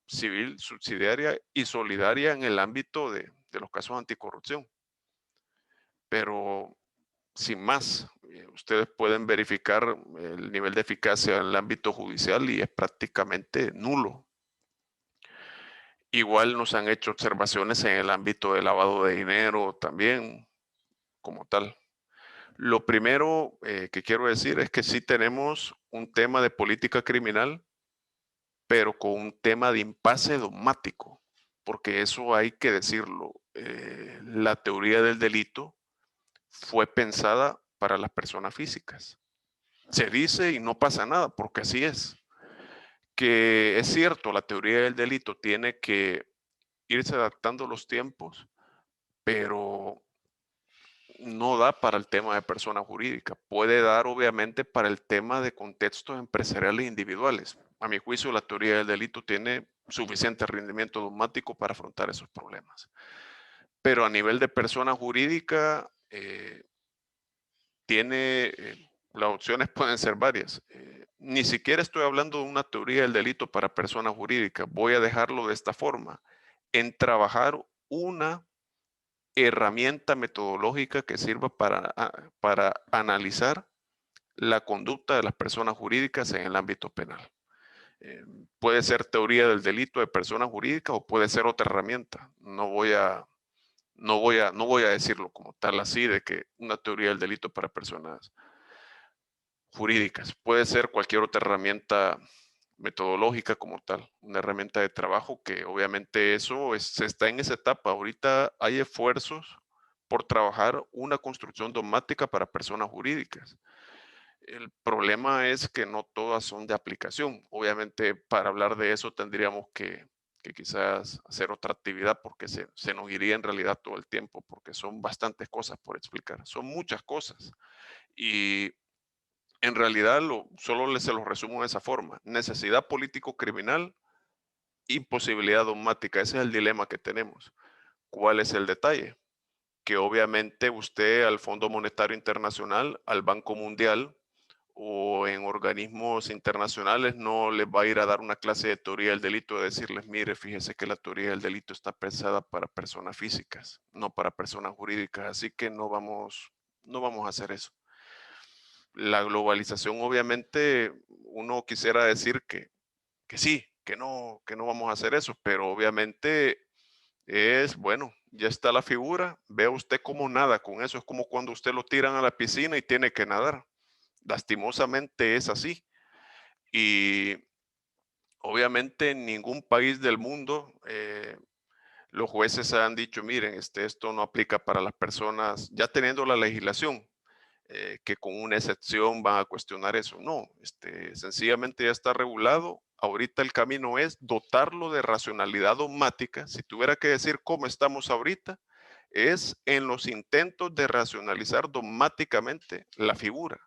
civil, subsidiaria y solidaria en el ámbito de los casos anticorrupción. Pero sin más, ustedes pueden verificar el nivel de eficacia en el ámbito judicial y es prácticamente nulo. Igual nos han hecho observaciones en el ámbito de lavado de dinero también, como tal. Lo primero que quiero decir es que sí tenemos un tema de política criminal, pero con un tema de impasse dogmático, porque eso hay que decirlo. La teoría del delito fue pensada para las personas físicas. Se dice y no pasa nada, porque así es. Que es cierto, la teoría del delito tiene que irse adaptando a los tiempos, pero no da para el tema de persona jurídica. Puede dar, obviamente, para el tema de contextos empresariales individuales. A mi juicio, la teoría del delito tiene suficiente rendimiento dogmático para afrontar esos problemas. Pero a nivel de persona jurídica, las opciones pueden ser varias. Ni siquiera estoy hablando de una teoría del delito para personas jurídicas. Voy a dejarlo de esta forma. En trabajar una herramienta metodológica que sirva para analizar la conducta de las personas jurídicas en el ámbito penal. Puede ser teoría del delito de personas jurídicas o puede ser otra herramienta. No voy a decirlo como tal así de que una teoría del delito para personas jurídicas. Puede ser cualquier otra herramienta metodológica como tal, una herramienta de trabajo que obviamente se está en esa etapa. Ahorita hay esfuerzos por trabajar una construcción dogmática para personas jurídicas. El problema es que no todas son de aplicación. Obviamente para hablar de eso tendríamos que quizás hacer otra actividad porque se nos iría en realidad todo el tiempo porque son bastantes cosas por explicar. Son muchas cosas. Y en realidad solo se los resumo de esa forma. Necesidad político-criminal, imposibilidad dogmática. Ese es el dilema que tenemos. ¿Cuál es el detalle? Que obviamente usted al Fondo Monetario Internacional, al Banco Mundial o en organismos internacionales no les va a ir a dar una clase de teoría del delito, de decirles, mire, fíjese que la teoría del delito está pensada para personas físicas, no para personas jurídicas, así que no vamos a hacer eso. La globalización, obviamente, uno quisiera decir que sí, que no vamos a hacer eso, pero obviamente Es, bueno, ya está la figura, vea usted cómo nada con eso. Es como cuando usted lo tiran a la piscina y tiene que nadar. Lastimosamente es así. Y obviamente en ningún país del mundo los jueces han dicho, miren, esto no aplica para las personas, ya teniendo la legislación, que con una excepción van a cuestionar eso. No, sencillamente ya está regulado. Ahorita el camino es dotarlo de racionalidad dogmática. Si tuviera que decir cómo estamos ahorita, es en los intentos de racionalizar dogmáticamente la figura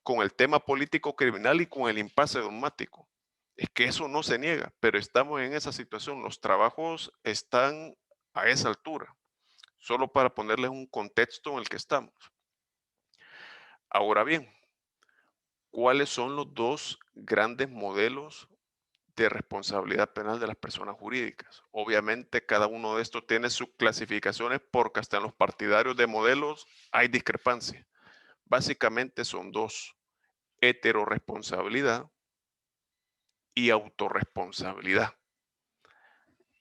con el tema político criminal y con el impasse dogmático. Es que eso no se niega, pero estamos en esa situación. Los trabajos están a esa altura, solo para ponerles un contexto en el que estamos. Ahora bien, ¿cuáles son los dos grandes modelos de responsabilidad penal de las personas jurídicas? Obviamente cada uno de estos tiene sus clasificaciones porque hasta en los partidarios de modelos hay discrepancia. Básicamente son dos: heteroresponsabilidad y autorresponsabilidad.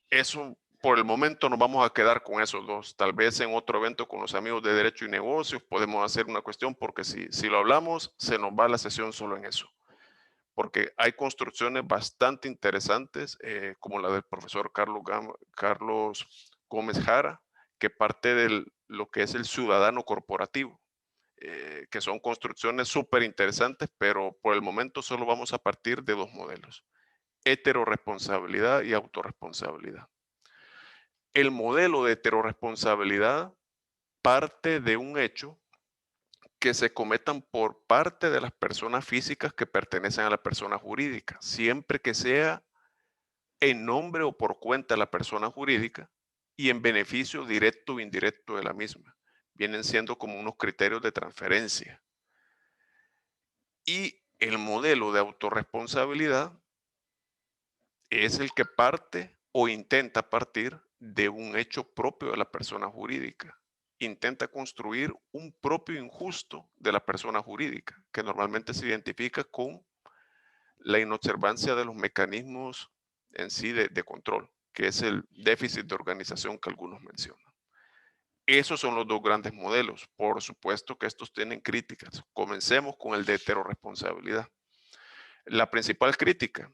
Eso, por el momento nos vamos a quedar con esos dos. Tal vez en otro evento con los amigos de Derecho y Negocios podemos hacer una cuestión, porque si lo hablamos, se nos va la sesión solo en eso. Porque hay construcciones bastante interesantes, como la del profesor Carlos Gómez Jara, que parte de lo que es el ciudadano corporativo, que son construcciones súper interesantes, pero por el momento solo vamos a partir de dos modelos: heteroresponsabilidad y autorresponsabilidad. El modelo de heteroresponsabilidad parte de un hecho que se cometan por parte de las personas físicas que pertenecen a la persona jurídica, siempre que sea en nombre o por cuenta de la persona jurídica y en beneficio directo o indirecto de la misma. Vienen siendo como unos criterios de transferencia. Y el modelo de autorresponsabilidad es el que parte o intenta partir de un hecho propio de la persona jurídica. Intenta construir un propio injusto de la persona jurídica, que normalmente se identifica con la inobservancia de los mecanismos en sí de control, que es el déficit de organización que algunos mencionan. Esos son los dos grandes modelos. Por supuesto que estos tienen críticas. Comencemos con el de heteroresponsabilidad. La principal crítica,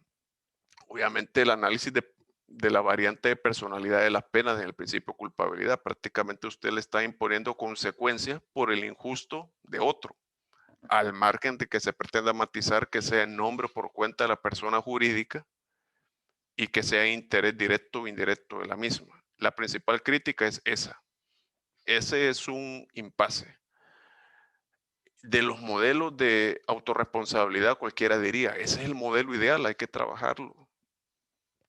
obviamente, el análisis de la variante de personalidad de las penas en el principio de culpabilidad. Prácticamente usted le está imponiendo consecuencias por el injusto de otro, al margen de que se pretenda matizar que sea en nombre o por cuenta de la persona jurídica y que sea interés directo o indirecto de la misma. La principal crítica es esa. Ese es un impasse. De los modelos de autorresponsabilidad, cualquiera diría, ese es el modelo ideal, hay que trabajarlo.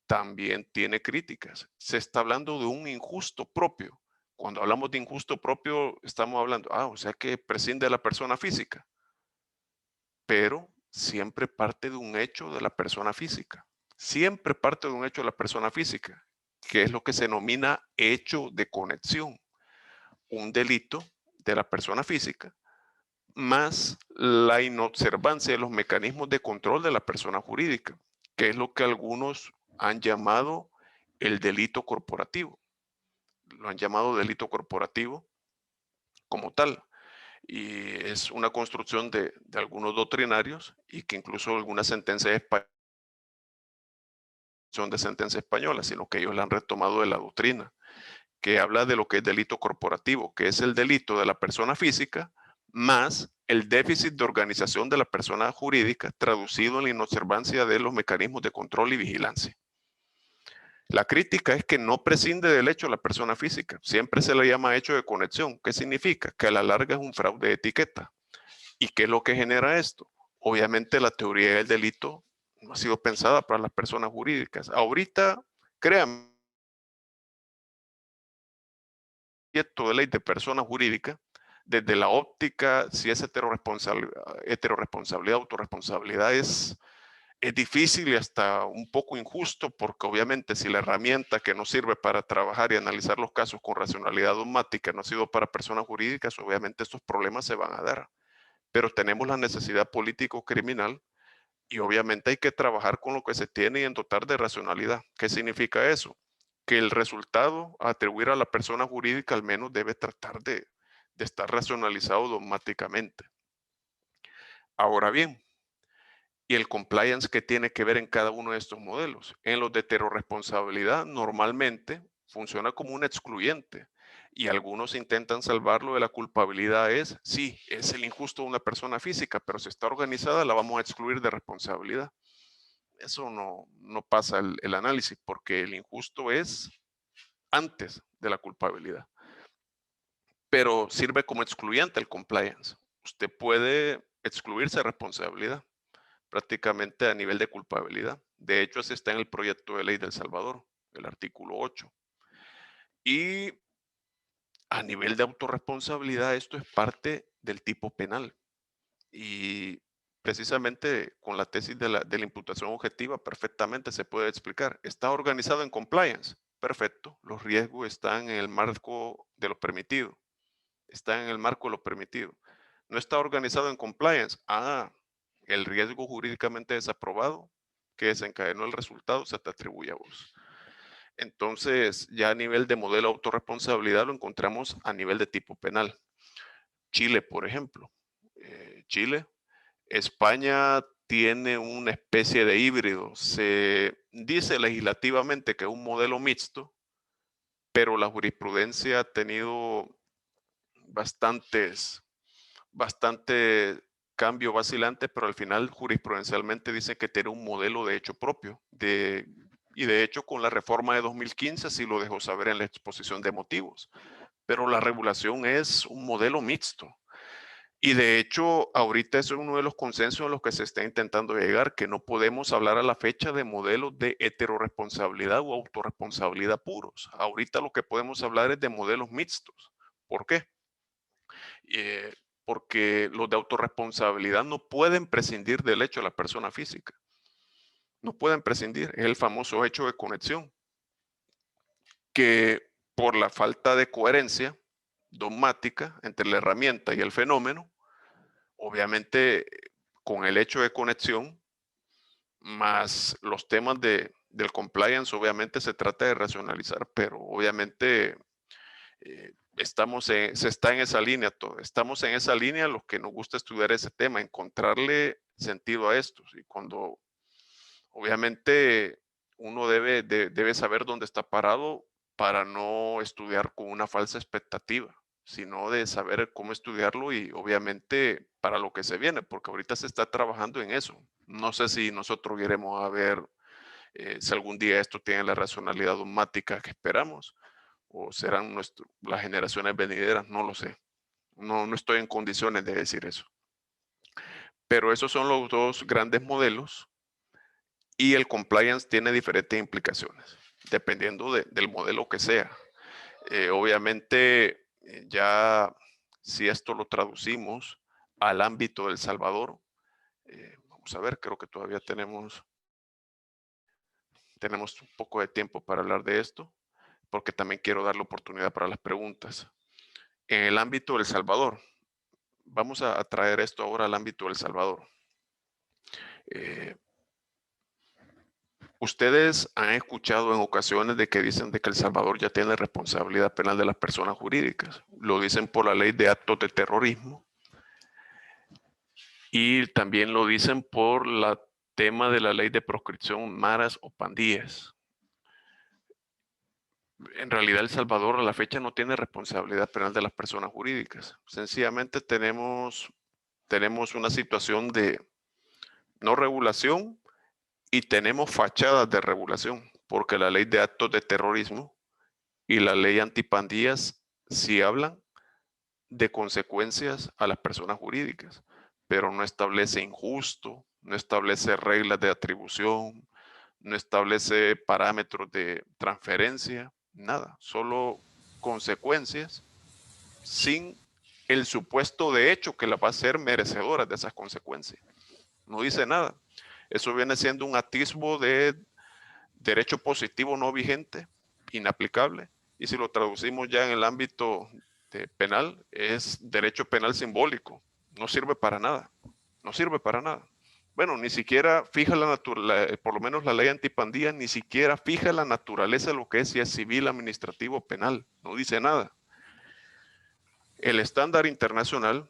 También tiene críticas. Se está hablando de un injusto propio. Cuando hablamos de injusto propio, estamos hablando, o sea que prescinde de la persona física, pero siempre parte de un hecho de la persona física. Siempre parte de un hecho de la persona física, que es lo que se denomina hecho de conexión. Un delito de la persona física más la inobservancia de los mecanismos de control de la persona jurídica, que es lo que algunos han llamado el delito corporativo. Lo han llamado delito corporativo como tal. Y es una construcción de algunos doctrinarios, y que incluso algunas sentencias españolas son de sentencia española, sino que ellos la han retomado de la doctrina, que habla de lo que es delito corporativo, que es el delito de la persona física más el déficit de organización de la persona jurídica, traducido en la inobservancia de los mecanismos de control y vigilancia. La crítica es que no prescinde del hecho de la persona física, siempre se le llama hecho de conexión. ¿Qué significa? Que a la larga es un fraude de etiqueta. ¿Y qué es lo que genera esto? Obviamente la teoría del delito no ha sido pensada para las personas jurídicas. Ahorita, créanme, proyecto de ley de persona jurídica, desde la óptica, si es heteroresponsabilidad, autorresponsabilidad, es difícil y hasta un poco injusto, porque obviamente si la herramienta que nos sirve para trabajar y analizar los casos con racionalidad dogmática no ha sido para personas jurídicas, obviamente estos problemas se van a dar. Pero tenemos la necesidad político-criminal y obviamente hay que trabajar con lo que se tiene y en dotar de racionalidad. ¿Qué significa eso? que el resultado a atribuir a la persona jurídica al menos debe tratar de estar racionalizado dogmáticamente. Ahora bien, ¿y el compliance qué tiene que ver en cada uno de estos modelos? En los de heterorresponsabilidad normalmente funciona como un excluyente y algunos intentan salvarlo de la culpabilidad. Sí, es el injusto de una persona física, pero si está organizada la vamos a excluir de responsabilidad. Eso no pasa el análisis porque el injusto es antes de la culpabilidad. Pero sirve como excluyente el compliance. Usted puede excluirse de responsabilidad prácticamente a nivel de culpabilidad. De hecho, así está en el proyecto de ley de El Salvador, el artículo 8. Y a nivel de autorresponsabilidad, esto es parte del tipo penal. Y precisamente con la tesis de la imputación objetiva perfectamente se puede explicar. Está organizado en compliance. Perfecto. Los riesgos están en el marco de lo permitido. Están en el marco de lo permitido. No está organizado en compliance. El riesgo jurídicamente desaprobado que desencadenó el resultado se te atribuye a vos. Entonces, ya a nivel de modelo de autorresponsabilidad lo encontramos a nivel de tipo penal. Chile, por ejemplo. España tiene una especie de híbrido. Se dice legislativamente que es un modelo mixto, pero la jurisprudencia ha tenido bastante cambio vacilante, pero al final jurisprudencialmente dice que tiene un modelo de hecho propio. Y de hecho con la reforma de 2015 sí lo dejó saber en la exposición de motivos. Pero la regulación es un modelo mixto. Y de hecho, ahorita eso es uno de los consensos a los que se está intentando llegar, que no podemos hablar a la fecha de modelos de heterorresponsabilidad o autorresponsabilidad puros. Ahorita lo que podemos hablar es de modelos mixtos. ¿Por qué? Porque los de autorresponsabilidad no pueden prescindir del hecho de la persona física. No pueden prescindir. Es el famoso hecho de conexión, que por la falta de coherencia dogmática entre la herramienta y el fenómeno, obviamente con el hecho de conexión, más los temas del compliance, obviamente se trata de racionalizar, pero obviamente se está en esa línea todo. Estamos en esa línea los que nos gusta estudiar ese tema, encontrarle sentido a esto. Y cuando obviamente uno debe saber dónde está parado para no estudiar con una falsa expectativa, sino de saber cómo estudiarlo y obviamente para lo que se viene, porque ahorita se está trabajando en eso. No sé si nosotros iremos a ver si algún día esto tiene la racionalidad dogmática que esperamos o serán las generaciones venideras, no lo sé. No estoy en condiciones de decir eso. Pero esos son los dos grandes modelos y el compliance tiene diferentes implicaciones, dependiendo del modelo que sea. Obviamente, ya si esto lo traducimos al ámbito de El Salvador, vamos a ver, creo que todavía tenemos un poco de tiempo para hablar de esto, porque también quiero dar la oportunidad para las preguntas. En el ámbito de El Salvador, vamos a traer esto ahora al ámbito de El Salvador. Ustedes han escuchado en ocasiones de que dicen de que El Salvador ya tiene responsabilidad penal de las personas jurídicas. Lo dicen por la ley de actos de terrorismo y también lo dicen por el tema de la ley de proscripción maras o pandillas. En realidad El Salvador a la fecha no tiene responsabilidad penal de las personas jurídicas. Sencillamente tenemos una situación de no regulación y tenemos fachadas de regulación, porque la ley de actos de terrorismo y la ley antipandillas sí hablan de consecuencias a las personas jurídicas, pero no establece injusto, no establece reglas de atribución, no establece parámetros de transferencia, nada, solo consecuencias sin el supuesto de hecho que la va a hacer merecedora de esas consecuencias. No dice nada. Eso viene siendo un atisbo de derecho positivo no vigente, inaplicable, y si lo traducimos ya en el ámbito penal, es derecho penal simbólico. No sirve para nada. No sirve para nada. bueno, ni siquiera fija por lo menos la ley antipandilla, ni siquiera fija la naturaleza de lo que es, si es civil, administrativo o penal. No dice nada. El estándar internacional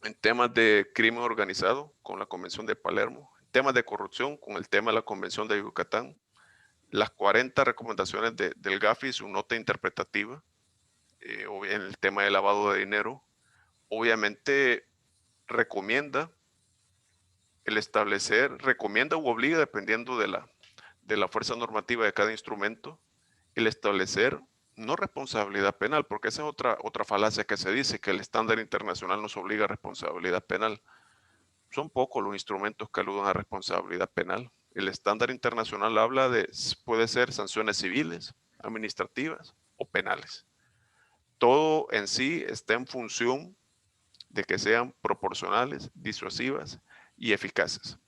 en temas de crimen organizado, con la Convención de Palermo, en temas de corrupción, con el tema de la Convención de Yucatán, las 40 recomendaciones del GAFI, su nota interpretativa, en el tema de lavado de dinero, obviamente recomienda recomienda u obliga, dependiendo de la fuerza normativa de cada instrumento, el establecer no responsabilidad penal, porque esa es otra falacia que se dice, que el estándar internacional nos obliga a responsabilidad penal. Son pocos los instrumentos que aluden a responsabilidad penal. El estándar internacional habla puede ser sanciones civiles, administrativas o penales. Todo en sí está en función de que sean proporcionales, disuasivas y eficaces.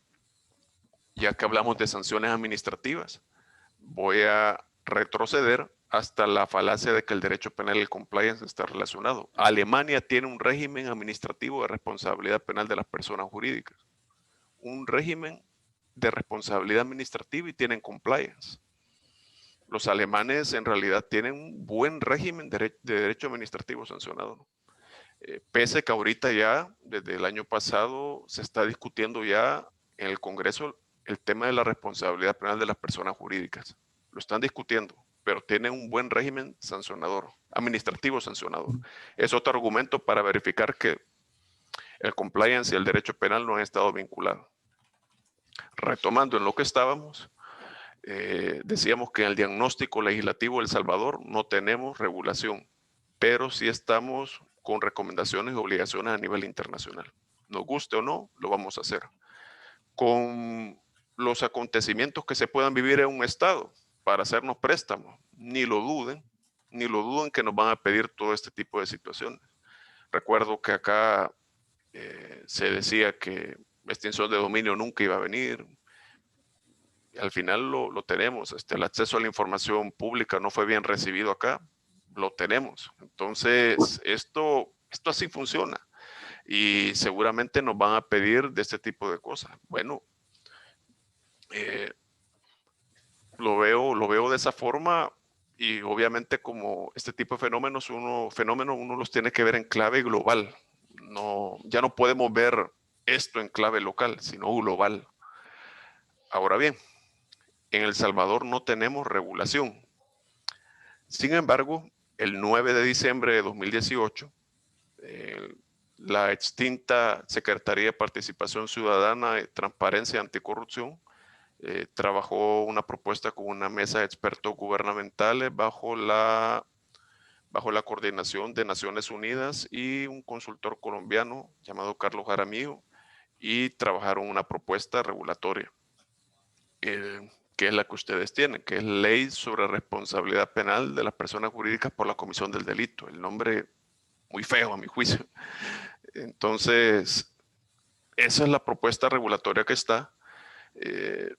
Ya que hablamos de sanciones administrativas, voy a retroceder hasta la falacia de que el derecho penal y el compliance está relacionado. Alemania tiene un régimen administrativo de responsabilidad penal de las personas jurídicas, un régimen de responsabilidad administrativa y tienen compliance. Los alemanes en realidad tienen un buen régimen de derecho administrativo sancionado. Pese que ahorita ya, desde el año pasado, se está discutiendo ya en el Congreso el tema de la responsabilidad penal de las personas jurídicas. Lo están discutiendo, pero tiene un buen régimen sancionador, administrativo sancionador. Es otro argumento para verificar que el compliance y el derecho penal no han estado vinculados. Retomando en lo que estábamos, decíamos que en el diagnóstico legislativo de El Salvador no tenemos regulación, pero sí estamos con recomendaciones y obligaciones a nivel internacional. Nos guste o no, lo vamos a hacer. Con los acontecimientos que se puedan vivir en un estado para hacernos préstamos, ni lo duden que nos van a pedir todo este tipo de situaciones. Recuerdo que acá se decía que extinción de dominio nunca iba a venir. Y al final lo tenemos. El acceso a la información pública no fue bien recibido acá. Lo tenemos. Entonces, esto así funciona. Y seguramente nos van a pedir de este tipo de cosas. Bueno, lo veo de esa forma y obviamente como este tipo de fenómenos uno los tiene que ver en clave global. Ya no podemos ver esto en clave local, sino global. Ahora bien, en El Salvador no tenemos regulación. Sin embargo, el 9 de diciembre de 2018, la extinta Secretaría de Participación Ciudadana, Transparencia y Anticorrupción trabajó una propuesta con una mesa de expertos gubernamentales bajo la coordinación de Naciones Unidas y un consultor colombiano llamado Carlos Jaramillo, y trabajaron una propuesta regulatoria, que es la que ustedes tienen, que es Ley sobre Responsabilidad Penal de las Personas Jurídicas por la Comisión del Delito. El nombre muy feo a mi juicio. Entonces, esa es la propuesta regulatoria que está.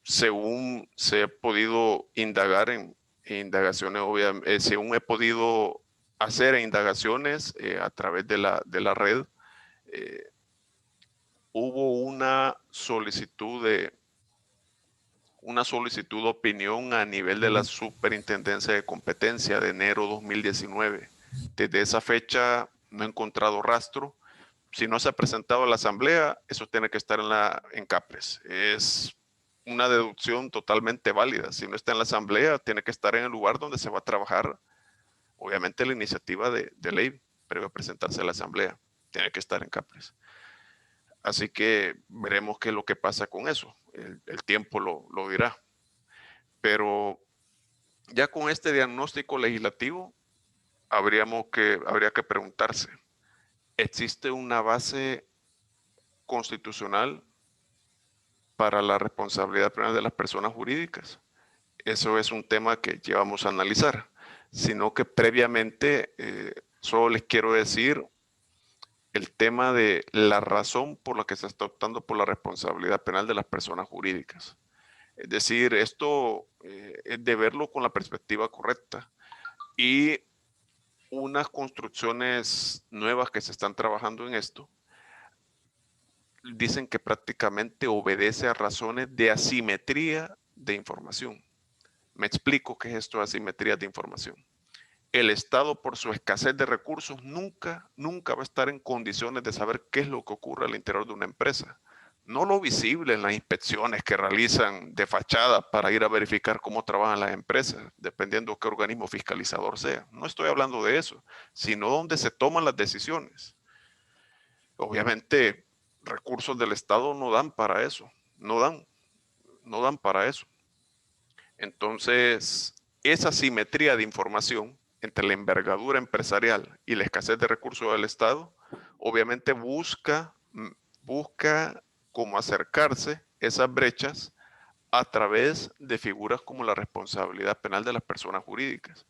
Según se ha podido indagar en indagaciones, obviamente, según he podido hacer indagaciones a través de la red, hubo una solicitud de opinión a nivel de la Superintendencia de Competencia de enero 2019. Desde esa fecha no he encontrado rastro. Si no se ha presentado a la asamblea, eso tiene que estar en CAPRES. Es una deducción totalmente válida. Si no está en la asamblea, tiene que estar en el lugar donde se va a trabajar, obviamente, la iniciativa de ley previo a presentarse a la asamblea. Tiene que estar en CAPRES. Así que veremos qué es lo que pasa con eso. El tiempo lo dirá. Pero ya con este diagnóstico legislativo, habría que preguntarse, ¿existe una base constitucional para la responsabilidad penal de las personas jurídicas? Eso es un tema que llevamos a analizar, sino que previamente solo les quiero decir el tema de la razón por la que se está optando por la responsabilidad penal de las personas jurídicas. Es decir, esto es de verlo con la perspectiva correcta, y unas construcciones nuevas que se están trabajando en esto dicen que prácticamente obedece a razones de asimetría de información. Me explico qué es esto de asimetría de información. El Estado, por su escasez de recursos, nunca va a estar en condiciones de saber qué es lo que ocurre al interior de una empresa. No lo visible en las inspecciones que realizan de fachada para ir a verificar cómo trabajan las empresas, dependiendo de qué organismo fiscalizador sea. No estoy hablando de eso, sino donde se toman las decisiones. Obviamente, recursos del Estado no dan para eso, no dan para eso. Entonces, esa simetría de información entre la envergadura empresarial y la escasez de recursos del Estado, obviamente busca cómo acercarse esas brechas a través de figuras como la responsabilidad penal de las personas jurídicas,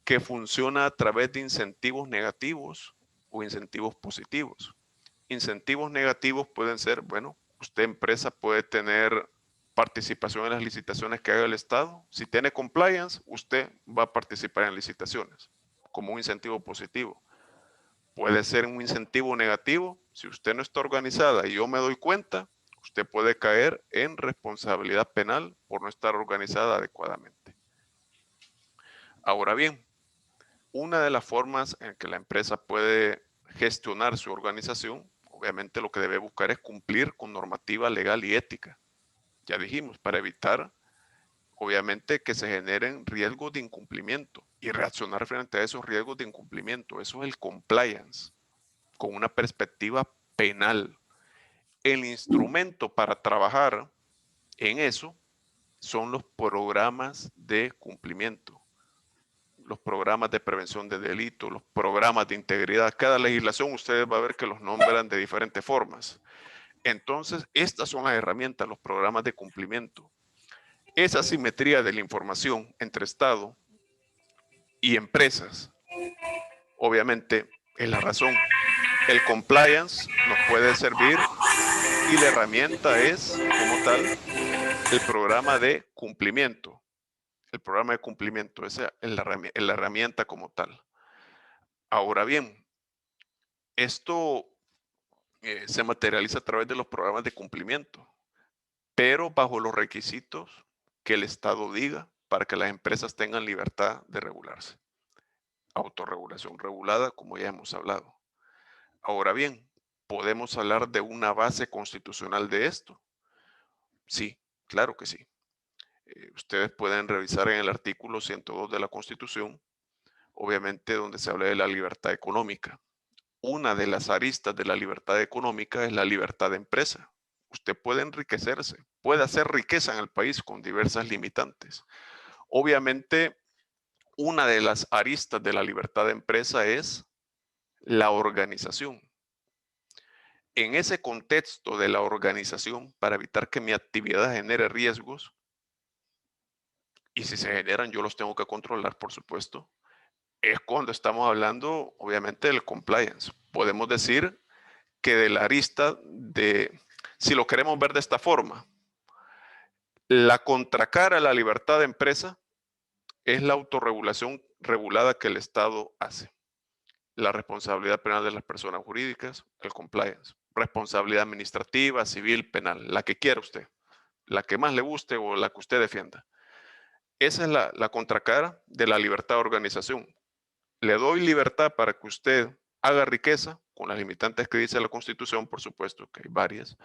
que funciona a través de incentivos negativos o incentivos positivos. Incentivos negativos pueden ser, bueno, usted empresa puede tener participación en las licitaciones que haga el Estado. Si tiene compliance, usted va a participar en licitaciones como un incentivo positivo. Puede ser un incentivo negativo. Si usted no está organizada y yo me doy cuenta, usted puede caer en responsabilidad penal por no estar organizada adecuadamente. Ahora bien, una de las formas en que la empresa puede gestionar su organización, obviamente lo que debe buscar es cumplir con normativa legal y ética. Ya dijimos, para evitar, obviamente, que se generen riesgos de incumplimiento y reaccionar frente a esos riesgos de incumplimiento. Eso es el compliance, con una perspectiva penal. El instrumento para trabajar en eso son los programas de cumplimiento, los programas de prevención de delitos, los programas de integridad. Cada legislación ustedes van a ver que los nombran de diferentes formas. Entonces, estas son las herramientas, los programas de cumplimiento. Esa simetría de la información entre Estado y empresas, obviamente, es la razón. El compliance nos puede servir y la herramienta es, como tal, el programa de cumplimiento. El programa de cumplimiento, esa es la herramienta como tal. Ahora bien, esto se materializa a través de los programas de cumplimiento, pero bajo los requisitos que el Estado diga para que las empresas tengan libertad de regularse. Autorregulación regulada, como ya hemos hablado. Ahora bien, ¿podemos hablar de una base constitucional de esto? Sí, claro que sí. Ustedes pueden revisar en el artículo 102 de la Constitución, obviamente donde se habla de la libertad económica. Una de las aristas de la libertad económica es la libertad de empresa. Usted puede enriquecerse, puede hacer riqueza en el país con diversas limitantes. Obviamente, una de las aristas de la libertad de empresa es la organización. En ese contexto de la organización, para evitar que mi actividad genere riesgos, y si se generan yo los tengo que controlar, por supuesto, es cuando estamos hablando, obviamente, del compliance. Podemos decir que de la arista de, si lo queremos ver de esta forma, la contracara a la libertad de empresa es la autorregulación regulada que el Estado hace. La responsabilidad penal de las personas jurídicas, el compliance. Responsabilidad administrativa, civil, penal, la que quiera usted, la que más le guste o la que usted defienda. Esa es la contracara de la libertad de organización. Le doy libertad para que usted haga riqueza, con las limitantes que dice la Constitución, por supuesto, que hay varias.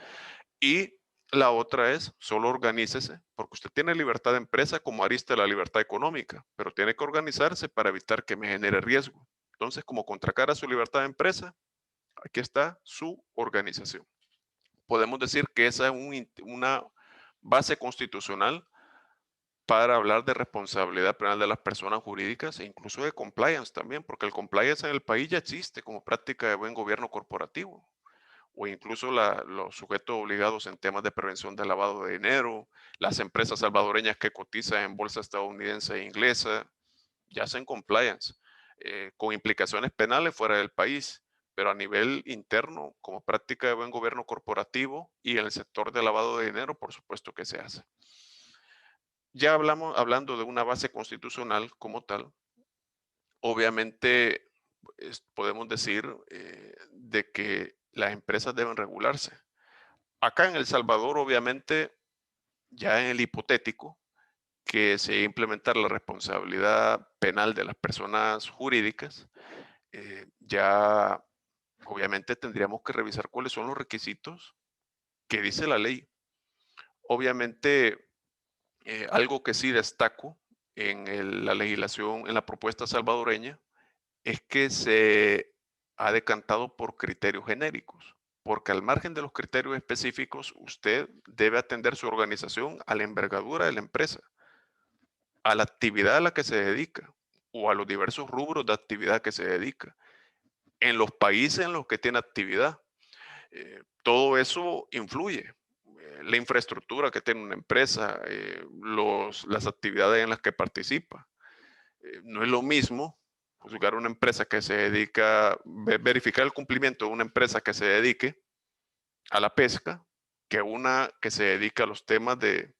Y la otra es, solo organícese, porque usted tiene libertad de empresa como arista de la libertad económica, pero tiene que organizarse para evitar que me genere riesgo. Entonces, como contracara su libertad de empresa, aquí está su organización. Podemos decir que esa es una base constitucional para hablar de responsabilidad penal de las personas jurídicas e incluso de compliance también, porque el compliance en el país ya existe como práctica de buen gobierno corporativo, o incluso los sujetos obligados en temas de prevención del lavado de dinero, las empresas salvadoreñas que cotizan en bolsa estadounidense e inglesa, ya hacen compliance, con implicaciones penales fuera del país, pero a nivel interno, como práctica de buen gobierno corporativo y en el sector de lavado de dinero, por supuesto que se hace. Ya hablando de una base constitucional como tal, obviamente podemos decir de que las empresas deben regularse. Acá en El Salvador, obviamente, ya en el hipotético, que se implementar la responsabilidad penal de las personas jurídicas, ya obviamente tendríamos que revisar cuáles son los requisitos que dice la ley. Obviamente, algo que sí destaco en la legislación, en la propuesta salvadoreña, es que se ha decantado por criterios genéricos, porque al margen de los criterios específicos, usted debe atender su organización a la envergadura de la empresa, a la actividad a la que se dedica o a los diversos rubros de actividad que se dedica, en los países en los que tiene actividad. Todo eso influye. La infraestructura que tiene una empresa, las actividades en las que participa. No es lo mismo juzgar una empresa que se dedica, verificar el cumplimiento de una empresa que se dedique a la pesca que una que se dedica a los temas de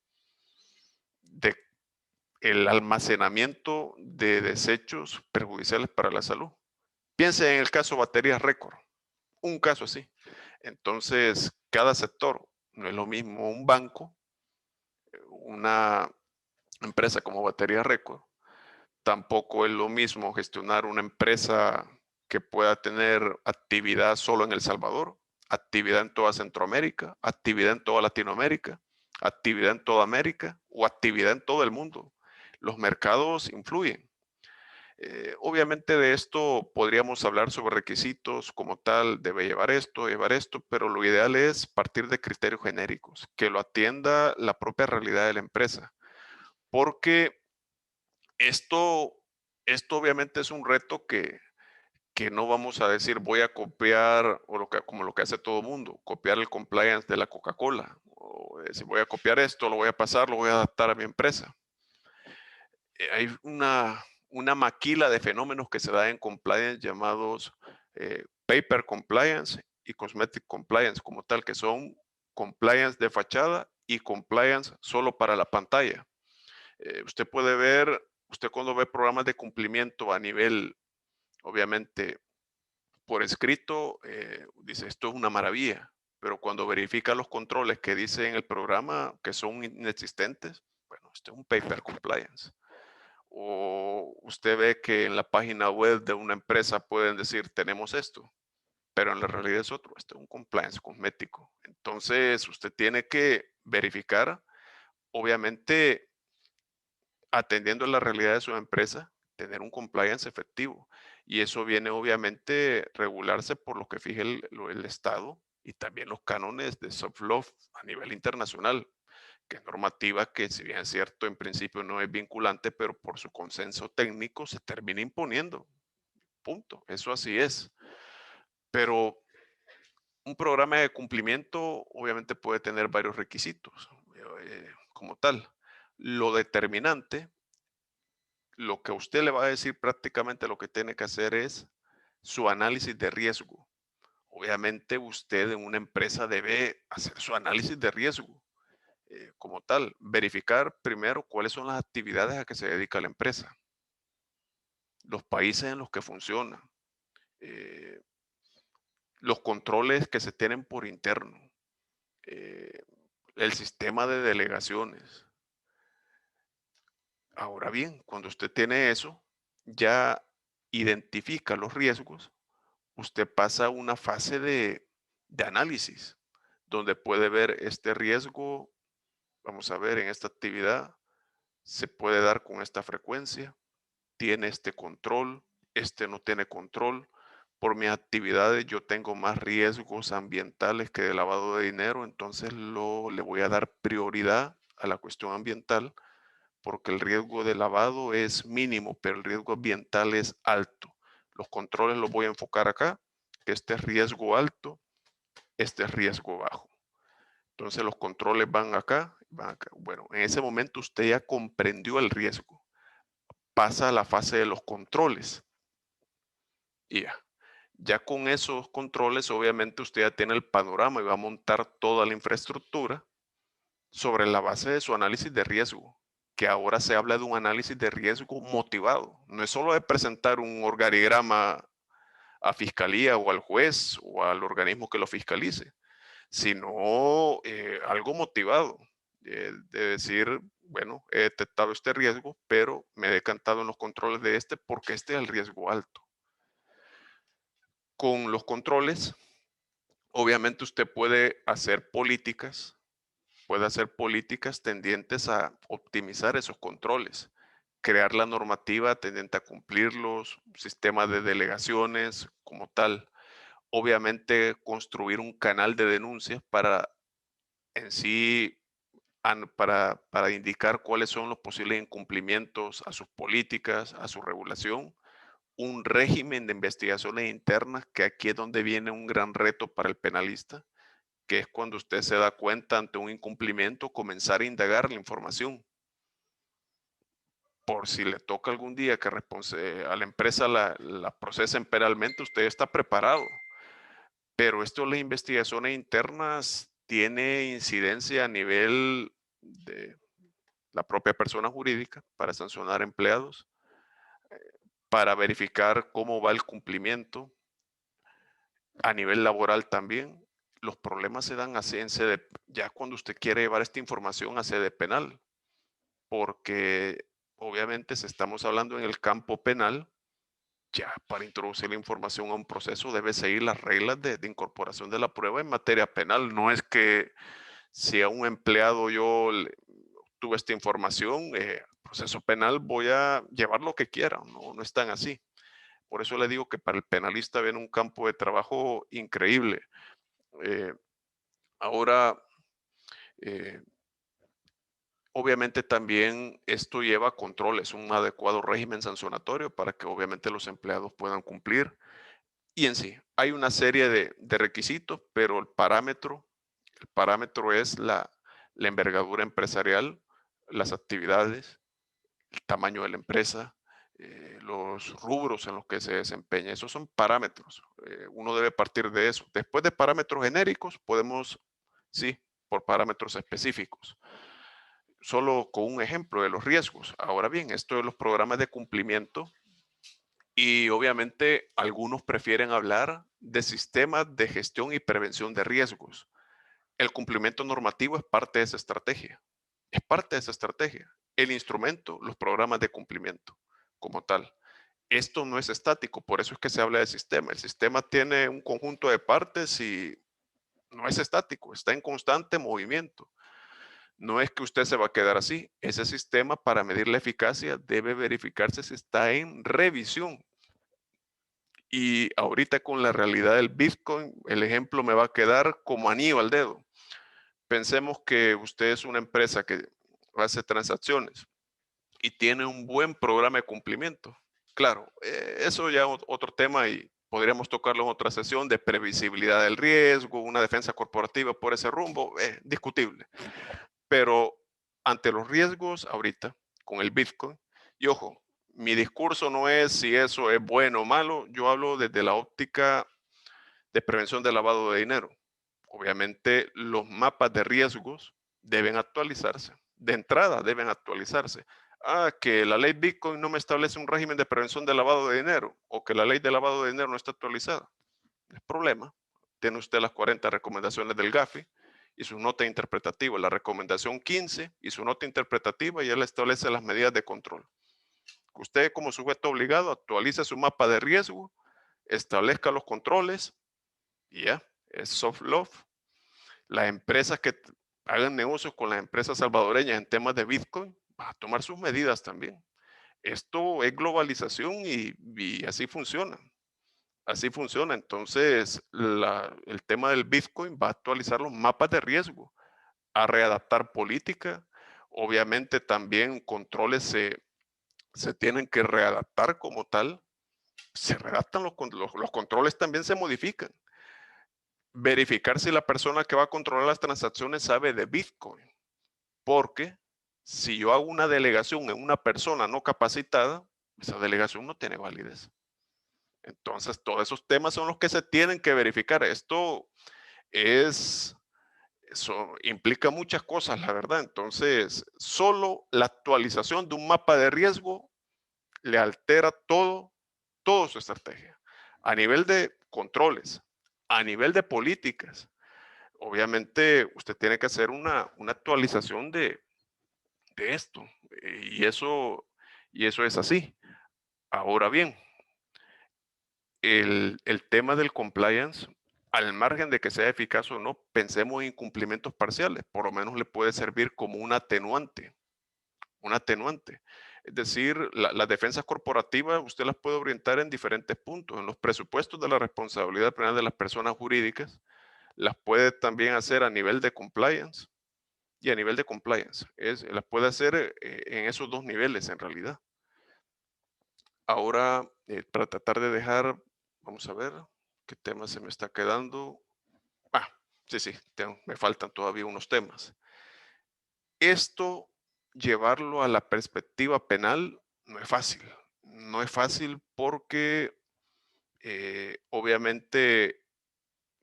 el almacenamiento de desechos perjudiciales para la salud. Piense en el caso baterías récord, un caso así. Entonces, cada sector, no es lo mismo un banco, una empresa como baterías récord, tampoco es lo mismo gestionar una empresa que pueda tener actividad solo en El Salvador, actividad en toda Centroamérica, actividad en toda Latinoamérica, actividad en toda América o actividad en todo el mundo. Los mercados influyen. Obviamente de esto podríamos hablar sobre requisitos como tal, debe llevar esto, pero lo ideal es partir de criterios genéricos, que lo atienda la propia realidad de la empresa, porque esto, esto obviamente es un reto que no vamos a decir voy a copiar o como lo que hace todo el mundo, copiar el compliance de la Coca-Cola, o si voy a copiar esto, lo voy a pasar, lo voy a adaptar a mi empresa. Hay una maquila de fenómenos que se da en compliance llamados paper compliance y cosmetic compliance como tal, que son compliance de fachada y compliance solo para la pantalla. Usted puede ver, usted cuando ve programas de cumplimiento a nivel, obviamente, por escrito, dice esto es una maravilla, pero cuando verifica los controles que dice en el programa que son inexistentes, bueno, esto es un paper compliance. O usted ve que en la página web de una empresa pueden decir tenemos esto, pero en la realidad es otro, este es un compliance cosmético. Entonces usted tiene que verificar, obviamente atendiendo a la realidad de su empresa, tener un compliance efectivo. Y eso viene obviamente regularse por lo que fije el Estado y también los cánones de soft law a nivel internacional, que es normativa que, si bien es cierto, en principio no es vinculante, pero por su consenso técnico se termina imponiendo. Punto. Eso así es. Pero un programa de cumplimiento obviamente puede tener varios requisitos como tal. Lo determinante, lo que usted le va a decir prácticamente lo que tiene que hacer es su análisis de riesgo. Obviamente usted en una empresa debe hacer su análisis de riesgo. Como tal, verificar primero cuáles son las actividades a que se dedica la empresa, los países en los que funciona, eh, los controles que se tienen por interno, eh, el sistema de delegaciones. Ahora bien, cuando usted tiene eso, ya identifica los riesgos, usted pasa a una fase de análisis, donde puede ver este riesgo, vamos a ver, en esta actividad se puede dar con esta frecuencia, tiene este control, este no tiene control. Por mis actividades yo tengo más riesgos ambientales que de lavado de dinero, entonces le voy a dar prioridad a la cuestión ambiental porque el riesgo de lavado es mínimo, pero el riesgo ambiental es alto. Los controles los voy a enfocar acá, que este es riesgo alto, este es riesgo bajo. Entonces los controles van acá, van acá. Bueno, en ese momento usted ya comprendió el riesgo. Pasa a la fase de los controles. Y ya con esos controles, obviamente usted ya tiene el panorama y va a montar toda la infraestructura sobre la base de su análisis de riesgo, que ahora se habla de un análisis de riesgo motivado. No es solo de presentar un organigrama a fiscalía o al juez o al organismo que lo fiscalice, sino algo motivado, de decir, bueno, he detectado este riesgo, pero me he decantado en los controles de este porque este es el riesgo alto. Con los controles, obviamente usted puede hacer políticas tendientes a optimizar esos controles, crear la normativa tendiente a cumplirlos, sistema de delegaciones como tal. Obviamente construir un canal de denuncias para en sí, para indicar cuáles son los posibles incumplimientos a sus políticas, a su regulación, un régimen de investigaciones internas, que aquí es donde viene un gran reto para el penalista, que es cuando usted se da cuenta ante un incumplimiento, comenzar a indagar la información. Por si le toca algún día que a la empresa la procesen penalmente, usted está preparado. Pero esto de las investigaciones internas tiene incidencia a nivel de la propia persona jurídica para sancionar empleados, para verificar cómo va el cumplimiento, a nivel laboral también. Los problemas se dan así en sede, ya cuando usted quiere llevar esta información a sede penal, porque obviamente si estamos hablando en el campo penal, ya para introducir la información a un proceso debe seguir las reglas de incorporación de la prueba en materia penal. No es que si a un empleado yo tuve esta información, proceso penal voy a llevar lo que quiera. No, no es tan así. Por eso le digo que para el penalista viene un campo de trabajo increíble. Eh, ahora, eh, obviamente también esto lleva controles, un adecuado régimen sancionatorio para que obviamente los empleados puedan cumplir. Y en sí, hay una serie de requisitos, pero el parámetro es la envergadura empresarial, las actividades, el tamaño de la empresa, los rubros en los que se desempeña. Esos son parámetros. Uno debe partir de eso. Después de parámetros genéricos, podemos, sí, por parámetros específicos. Solo con un ejemplo de los riesgos. Ahora bien, esto de los programas de cumplimiento, y obviamente algunos prefieren hablar de sistemas de gestión y prevención de riesgos. El cumplimiento normativo es parte de esa estrategia. Es parte de esa estrategia. El instrumento, los programas de cumplimiento como tal. Esto no es estático, por eso es que se habla de sistema. El sistema tiene un conjunto de partes y no es estático, está en constante movimiento. No es que usted se va a quedar así. Ese sistema, para medir la eficacia, debe verificarse si está en revisión. Y ahorita con la realidad del Bitcoin, el ejemplo me va a quedar como anillo al dedo. Pensemos que usted es una empresa que hace transacciones y tiene un buen programa de cumplimiento. Claro, eso ya es otro tema y podríamos tocarlo en otra sesión de previsibilidad del riesgo, una defensa corporativa por ese rumbo, discutible. Pero ante los riesgos ahorita con el Bitcoin, y ojo, mi discurso no es si eso es bueno o malo, yo hablo desde la óptica de prevención del lavado de dinero. Obviamente los mapas de riesgos deben actualizarse, de entrada deben actualizarse. Que la ley Bitcoin no me establece un régimen de prevención del lavado de dinero o que la ley de lavado de dinero no está actualizada. No es problema. Tiene usted las 40 recomendaciones del GAFI y su nota interpretativa, la recomendación 15 y su nota interpretativa, y él establece las medidas de control. Usted como sujeto obligado actualice su mapa de riesgo, establezca los controles y ya, es soft love. Las empresas que hagan negocios con las empresas salvadoreñas en temas de Bitcoin, va a tomar sus medidas también. Esto es globalización y así funciona. Así funciona. Entonces, el tema del Bitcoin va a actualizar los mapas de riesgo, a readaptar política. Obviamente también controles se tienen que readaptar como tal. Se readaptan los controles, también se modifican. Verificar si la persona que va a controlar las transacciones sabe de Bitcoin. Porque si yo hago una delegación en una persona no capacitada, esa delegación no tiene validez. Entonces, todos esos temas son los que se tienen que verificar. Eso implica muchas cosas, la verdad. Entonces, solo la actualización de un mapa de riesgo le altera toda su estrategia. A nivel de controles, a nivel de políticas. obviamente usted tiene que hacer una actualización de esto. Y eso es así. Ahora bien, el tema del compliance, al margen de que sea eficaz o no, pensemos en incumplimientos parciales. Por lo menos le puede servir como un atenuante. Un atenuante. Es decir, las defensas corporativas usted las puede orientar en diferentes puntos. En los presupuestos de la responsabilidad penal de las personas jurídicas, las puede también hacer a nivel de compliance y a nivel de compliance. Las puede hacer en esos dos niveles en realidad. Ahora, para tratar de dejar, vamos a ver qué tema se me está quedando. Ah, sí, me faltan todavía unos temas. Esto, llevarlo a la perspectiva penal, no es fácil. No es fácil porque obviamente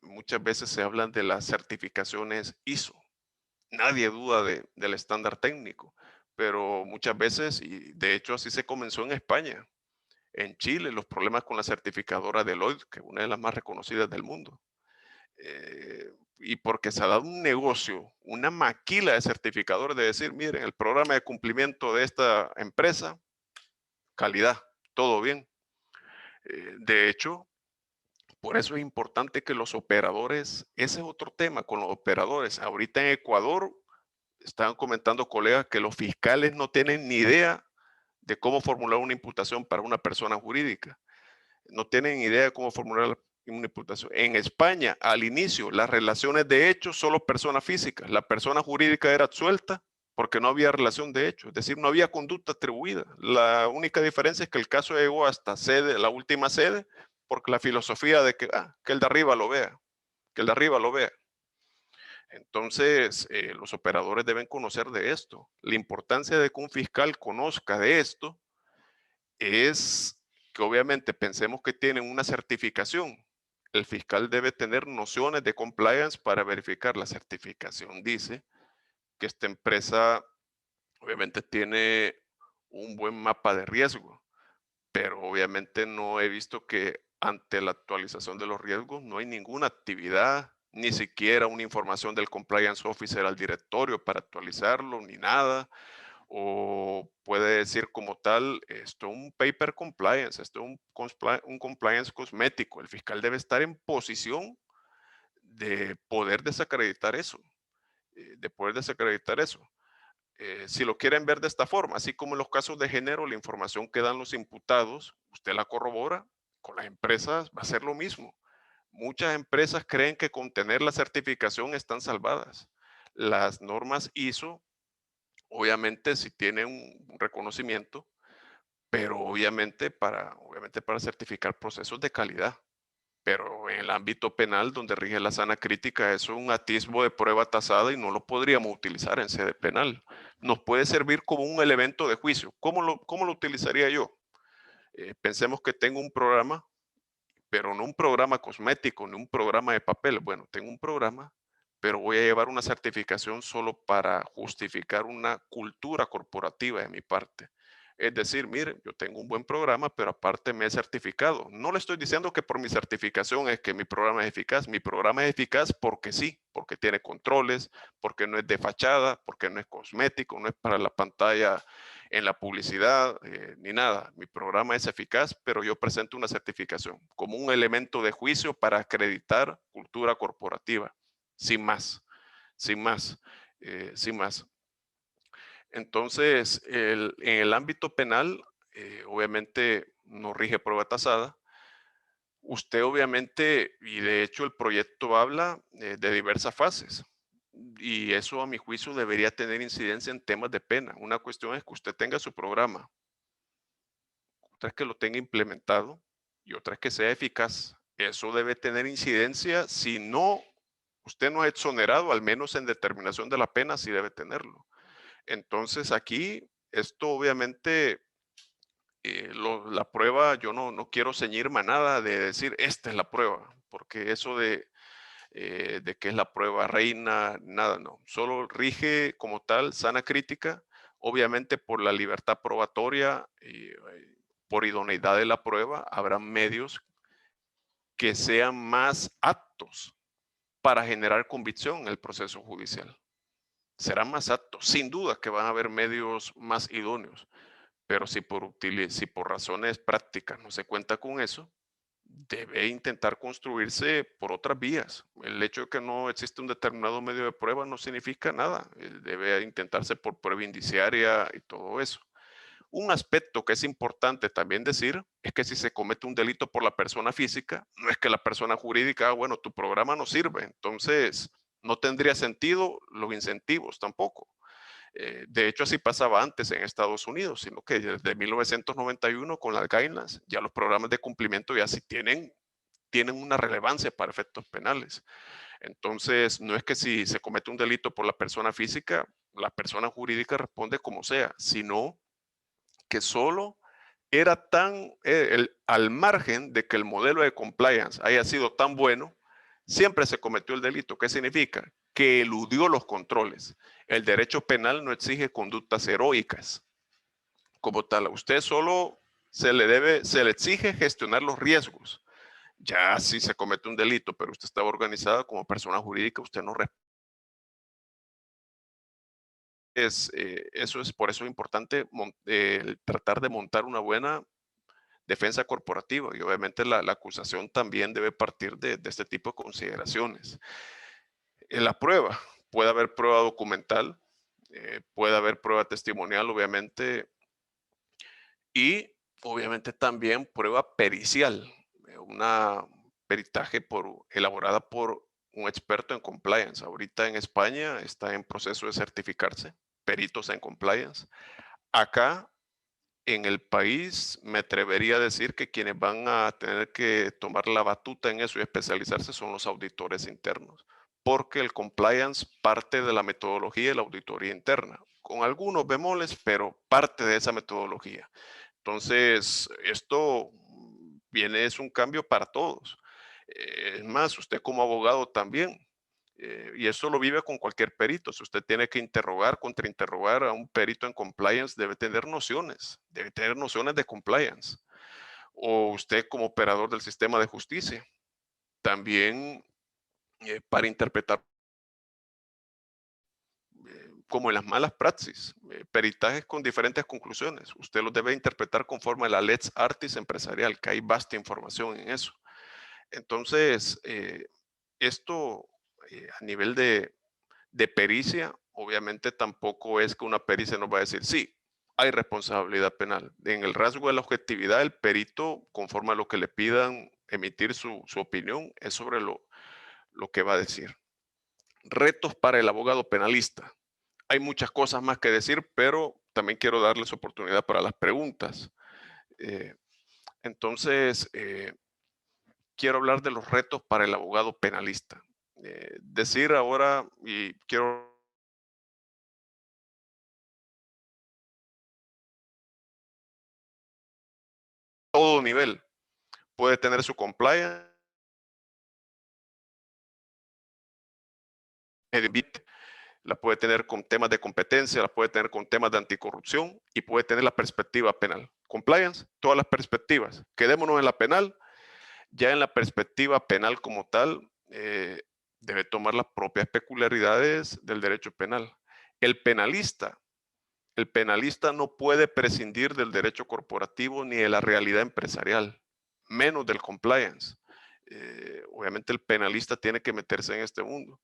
muchas veces se hablan de las certificaciones ISO. Nadie duda del estándar técnico, pero muchas veces, y de hecho así se comenzó en España, en Chile, los problemas con la certificadora Deloitte, que es una de las más reconocidas del mundo. Y porque se ha dado un negocio, una maquila de certificadores de decir, miren, el programa de cumplimiento de esta empresa, calidad, todo bien. De hecho, por eso es importante que los operadores, ese es otro tema con los operadores. Ahorita en Ecuador, estaban comentando colegas que los fiscales no tienen ni idea de cómo formular una imputación para una persona jurídica. No tienen idea de cómo formular una imputación. En España, al inicio, las relaciones de hechos solo personas físicas. La persona jurídica era absuelta porque no había relación de hecho, es decir, no había conducta atribuida. La única diferencia es que el caso llegó hasta sede, la última sede, porque la filosofía de que el de arriba lo vea, que el de arriba lo vea. Entonces, los operadores deben conocer de esto. La importancia de que un fiscal conozca de esto es que obviamente pensemos que tienen una certificación. El fiscal debe tener nociones de compliance para verificar la certificación. Dice que esta empresa obviamente tiene un buen mapa de riesgo, pero obviamente no he visto que ante la actualización de los riesgos no hay ninguna actividad, ni siquiera una información del compliance officer al directorio para actualizarlo, ni nada. O puede decir como tal, esto es un paper compliance, esto es un compliance cosmético. El fiscal debe estar en posición de poder desacreditar eso, si lo quieren ver de esta forma, así como en los casos de género, la información que dan los imputados, usted la corrobora, con las empresas va a ser lo mismo. Muchas empresas creen que con tener la certificación están salvadas. Las normas ISO, obviamente, si tienen un reconocimiento, pero obviamente para certificar procesos de calidad. Pero en el ámbito penal, donde rige la sana crítica, eso es un atisbo de prueba tasada y no lo podríamos utilizar en sede penal. Nos puede servir como un elemento de juicio. ¿Cómo lo utilizaría yo? Pensemos que tengo un programa, pero no un programa cosmético, ni un programa de papel. Bueno, tengo un programa, pero voy a llevar una certificación solo para justificar una cultura corporativa de mi parte. Es decir, miren, yo tengo un buen programa, pero aparte me he certificado. No le estoy diciendo que por mi certificación es que mi programa es eficaz. Mi programa es eficaz porque sí, porque tiene controles, porque no es de fachada, porque no es cosmético, no es para la pantalla en la publicidad, ni nada. Mi programa es eficaz, pero yo presento una certificación como un elemento de juicio para acreditar cultura corporativa, sin más, sin más, sin más. Entonces, en el ámbito penal, obviamente no rige prueba tasada. Usted obviamente, y de hecho el proyecto habla de diversas fases, y eso a mi juicio debería tener incidencia en temas de pena. Una cuestión es que usted tenga su programa, otra es que lo tenga implementado y otra es que sea eficaz. Eso debe tener incidencia, si no, usted no es exonerado, al menos en determinación de la pena sí debe tenerlo. Entonces aquí, esto obviamente, la prueba, yo no quiero ceñirme a nada de decir, esta es la prueba, porque eso de que es la prueba reina, nada, no. Solo rige como tal sana crítica, obviamente por la libertad probatoria y por idoneidad de la prueba, habrá medios que sean más aptos para generar convicción en el proceso judicial. Serán más aptos, sin duda que van a haber medios más idóneos, pero si por razones prácticas no se cuenta con eso, debe intentar construirse por otras vías. El hecho de que no existe un determinado medio de prueba no significa nada. Debe intentarse por prueba indiciaria y todo eso. Un aspecto que es importante también decir es que si se comete un delito por la persona física, no es que la persona jurídica, bueno, tu programa no sirve, entonces no tendría sentido los incentivos tampoco. De hecho, así pasaba antes en Estados Unidos, sino que desde 1991 con las guidelines, ya los programas de cumplimiento ya sí tienen una relevancia para efectos penales. Entonces, no es que si se comete un delito por la persona física, la persona jurídica responde como sea, sino que solo era al margen de que el modelo de compliance haya sido tan bueno, siempre se cometió el delito. ¿Qué significa? Que eludió los controles. El derecho penal no exige conductas heroicas. Como tal, a usted solo se le exige gestionar los riesgos. Ya si se comete un delito, pero usted estaba organizada como persona jurídica, usted no responde. Por eso es importante tratar de montar una buena defensa corporativa y obviamente la acusación también debe partir de este tipo de consideraciones. En la prueba, puede haber prueba documental, puede haber prueba testimonial, obviamente, y obviamente también prueba pericial, una peritaje elaborada por un experto en compliance. Ahorita en España está en proceso de certificarse, peritos en compliance. Acá en el país me atrevería a decir que quienes van a tener que tomar la batuta en eso y especializarse son los auditores internos, porque el compliance parte de la metodología de la auditoría interna, con algunos bemoles, pero parte de esa metodología. Entonces, esto es un cambio para todos. Es más, usted como abogado también, y eso lo vive con cualquier perito. Si usted tiene que contrainterrogar a un perito en compliance, debe tener nociones de compliance. O usted como operador del sistema de justicia, también para interpretar como en las malas praxis, peritajes con diferentes conclusiones. Usted los debe interpretar conforme a la lex artis empresarial, que hay vasta información en eso. Entonces, esto a nivel de pericia, obviamente tampoco es que una pericia nos va a decir, sí, hay responsabilidad penal. En el rasgo de la objetividad, el perito, conforme a lo que le pidan emitir su opinión, es sobre lo que va a decir. Retos para el abogado penalista. Hay muchas cosas más que decir, pero también quiero darles oportunidad para las preguntas. Entonces, quiero hablar de los retos para el abogado penalista. Decir ahora, y quiero todo nivel, puede tener su compliance, la puede tener con temas de competencia, la puede tener con temas de anticorrupción y puede tener la perspectiva penal. Compliance, todas las perspectivas. Quedémonos en la penal. Ya en la perspectiva penal como tal, debe tomar las propias peculiaridades del derecho penal. El penalista no puede prescindir del derecho corporativo ni de la realidad empresarial, menos del compliance. Obviamente el penalista tiene que meterse en este mundo.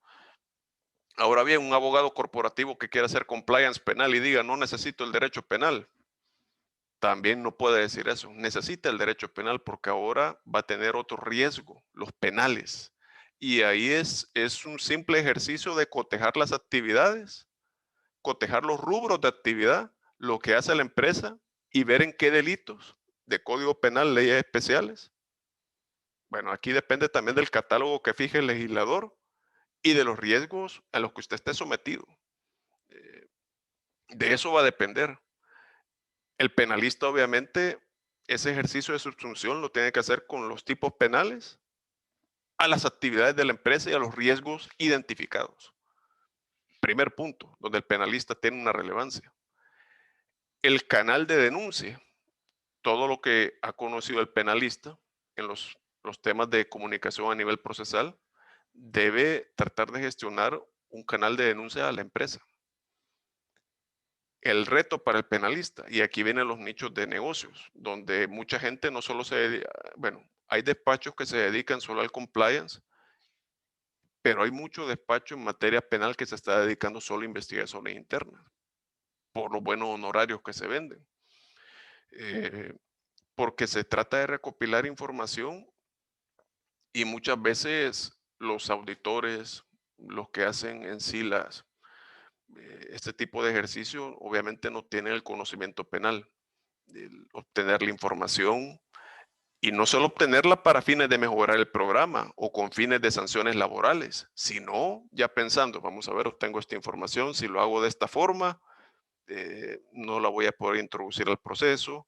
Ahora bien, un abogado corporativo que quiera hacer compliance penal y diga no necesito el derecho penal, también no puede decir eso. Necesita el derecho penal porque ahora va a tener otro riesgo, los penales. Y ahí es un simple ejercicio de cotejar las actividades, cotejar los rubros de actividad, lo que hace la empresa y ver en qué delitos de código penal, leyes especiales. Bueno, aquí depende también del catálogo que fije el legislador y de los riesgos a los que usted esté sometido. De eso va a depender. El penalista, obviamente, ese ejercicio de subsunción lo tiene que hacer con los tipos penales, a las actividades de la empresa y a los riesgos identificados. Primer punto, donde el penalista tiene una relevancia. El canal de denuncia, todo lo que ha conocido el penalista en los temas de comunicación a nivel procesal, debe tratar de gestionar un canal de denuncia a la empresa. El reto para el penalista, y aquí vienen los nichos de negocios, donde mucha gente no solo se dedica, bueno, hay despachos que se dedican solo al compliance, pero hay mucho despacho en materia penal que se está dedicando solo a investigaciones internas, por los buenos honorarios que se venden. Porque se trata de recopilar información y muchas veces los auditores, los que hacen en sí este tipo de ejercicio, obviamente no tienen el conocimiento penal. El obtener la información y no solo obtenerla para fines de mejorar el programa o con fines de sanciones laborales, sino ya pensando, vamos a ver, obtengo esta información, si lo hago de esta forma, no la voy a poder introducir al proceso,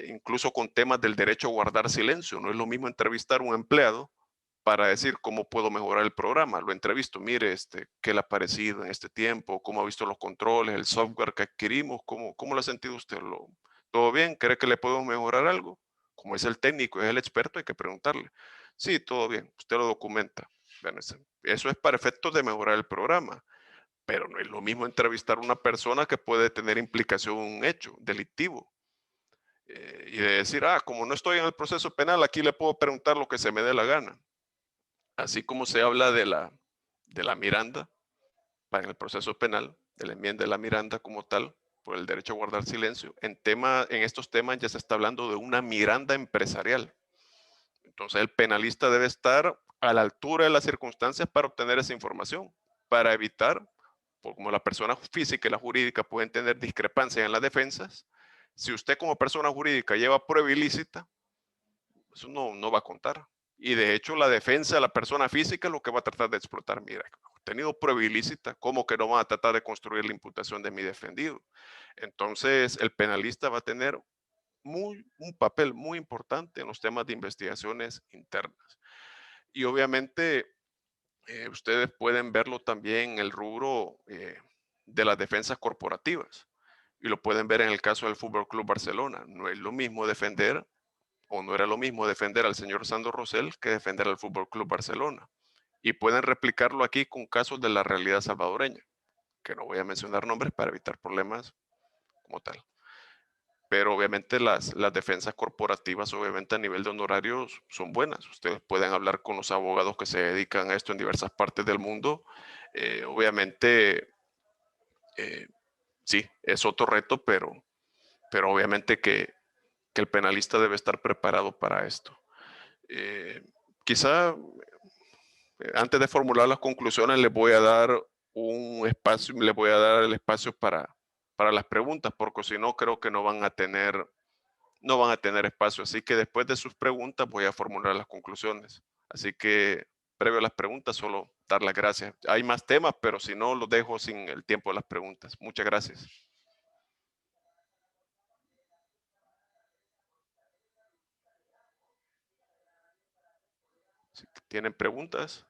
incluso con temas del derecho a guardar silencio. No es lo mismo entrevistar a un empleado para decir cómo puedo mejorar el programa. Lo entrevisto, mire, qué le ha parecido en este tiempo, cómo ha visto los controles, el software que adquirimos, cómo lo ha sentido usted. ¿Todo bien? ¿Cree que le podemos mejorar algo? Como es el técnico, es el experto, hay que preguntarle. Sí, todo bien, usted lo documenta. Bueno, eso es para efectos de mejorar el programa, pero no es lo mismo entrevistar a una persona que puede tener implicación en un hecho delictivo. Y de decir, como no estoy en el proceso penal, aquí le puedo preguntar lo que se me dé la gana. Así como se habla de la Miranda para el proceso penal, de la enmienda de la Miranda como tal, por el derecho a guardar silencio, en estos temas ya se está hablando de una Miranda empresarial. Entonces el penalista debe estar a la altura de las circunstancias para obtener esa información, para evitar, como la persona física y la jurídica pueden tener discrepancias en las defensas, si usted como persona jurídica lleva prueba ilícita, eso no va a contar. Y de hecho la defensa de la persona física es lo que va a tratar de explotar. Mira, he tenido prueba ilícita, ¿cómo que no van a tratar de construir la imputación de mi defendido? Entonces el penalista va a tener un papel muy importante en los temas de investigaciones internas. Y obviamente ustedes pueden verlo también en el rubro de las defensas corporativas. Y lo pueden ver en el caso del Fútbol Club Barcelona. No es lo mismo defender, o no era lo mismo defender al señor Sandro Rosell que defender al Fútbol Club Barcelona. Y pueden replicarlo aquí con casos de la realidad salvadoreña, que no voy a mencionar nombres para evitar problemas como tal. Pero obviamente las defensas corporativas, obviamente a nivel de honorarios, son buenas. Ustedes pueden hablar con los abogados que se dedican a esto en diversas partes del mundo. Obviamente, sí, es otro reto, pero obviamente que el penalista debe estar preparado para esto. Quizá antes de formular las conclusiones les voy a dar un espacio, les voy a dar el espacio para las preguntas, porque si no creo que no van a tener espacio. Así que después de sus preguntas voy a formular las conclusiones. Así que previo a las preguntas, solo dar las gracias. Hay más temas, pero si no, los dejo sin el tiempo de las preguntas. Muchas gracias. Si tienen preguntas.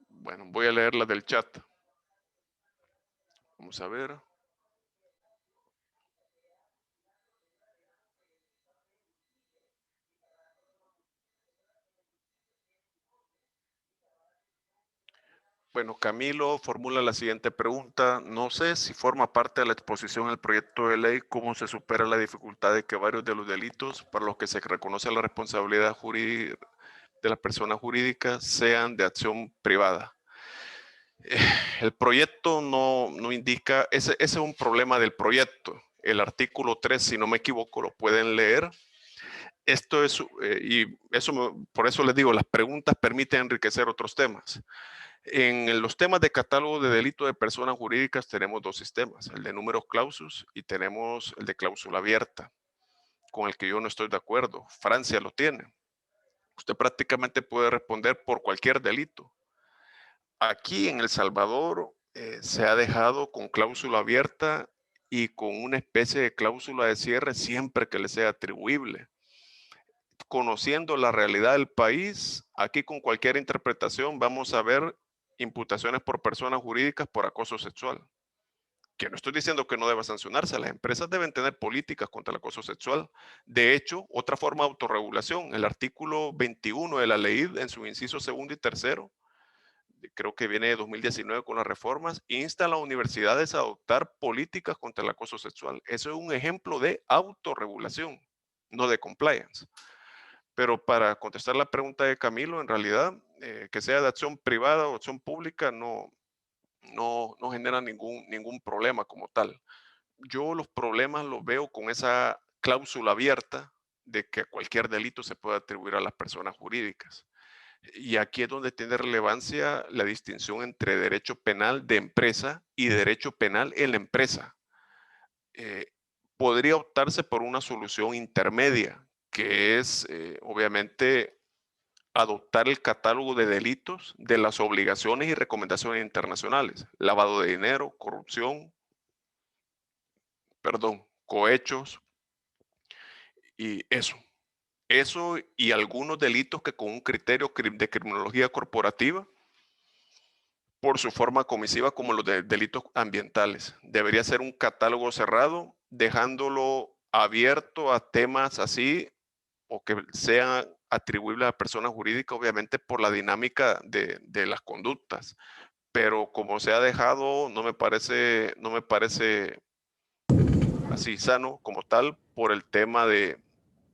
Bueno, voy a leer la del chat. Vamos a ver. Bueno, Camilo formula la siguiente pregunta. No sé si forma parte de la exposición del proyecto de ley cómo se supera la dificultad de que varios de los delitos para los que se reconoce la responsabilidad jurídica de la persona jurídica sean de acción privada. El proyecto no indica, ese es un problema del proyecto. El artículo 3, si no me equivoco, lo pueden leer. Esto es, y por eso les digo, las preguntas permiten enriquecer otros temas. En los temas de catálogo de delito de personas jurídicas tenemos dos sistemas, el de números clausus y tenemos el de cláusula abierta, con el que yo no estoy de acuerdo. Francia lo tiene. Usted prácticamente puede responder por cualquier delito. Aquí en El Salvador se ha dejado con cláusula abierta y con una especie de cláusula de cierre siempre que le sea atribuible. Conociendo la realidad del país, aquí con cualquier interpretación vamos a ver imputaciones por personas jurídicas por acoso sexual. que no estoy diciendo que no deba sancionarse, las empresas deben tener políticas contra el acoso sexual. De hecho, otra forma de autorregulación, el artículo 21 de la ley en su inciso segundo y tercero, creo que viene de 2019 con las reformas, insta a las universidades a adoptar políticas contra el acoso sexual. Eso es un ejemplo de autorregulación, no de compliance. Pero para contestar la pregunta de Camilo, en realidad, que sea de acción privada o acción pública, no genera ningún problema como tal. Yo los problemas los veo con esa cláusula abierta de que cualquier delito se puede atribuir a las personas jurídicas. Y aquí es donde tiene relevancia la distinción entre derecho penal de empresa y derecho penal en la empresa. Podría optarse por una solución intermedia, que es obviamente adoptar el catálogo de delitos de las obligaciones y recomendaciones internacionales, lavado de dinero, corrupción, cohechos y eso. Eso y algunos delitos que con un criterio de criminología corporativa, por su forma comisiva, como los de delitos ambientales. Debería ser un catálogo cerrado, dejándolo abierto a temas así o que sean atribuibles a personas jurídicas, obviamente por la dinámica de las conductas. Pero como se ha dejado, no me parece así sano como tal por el tema de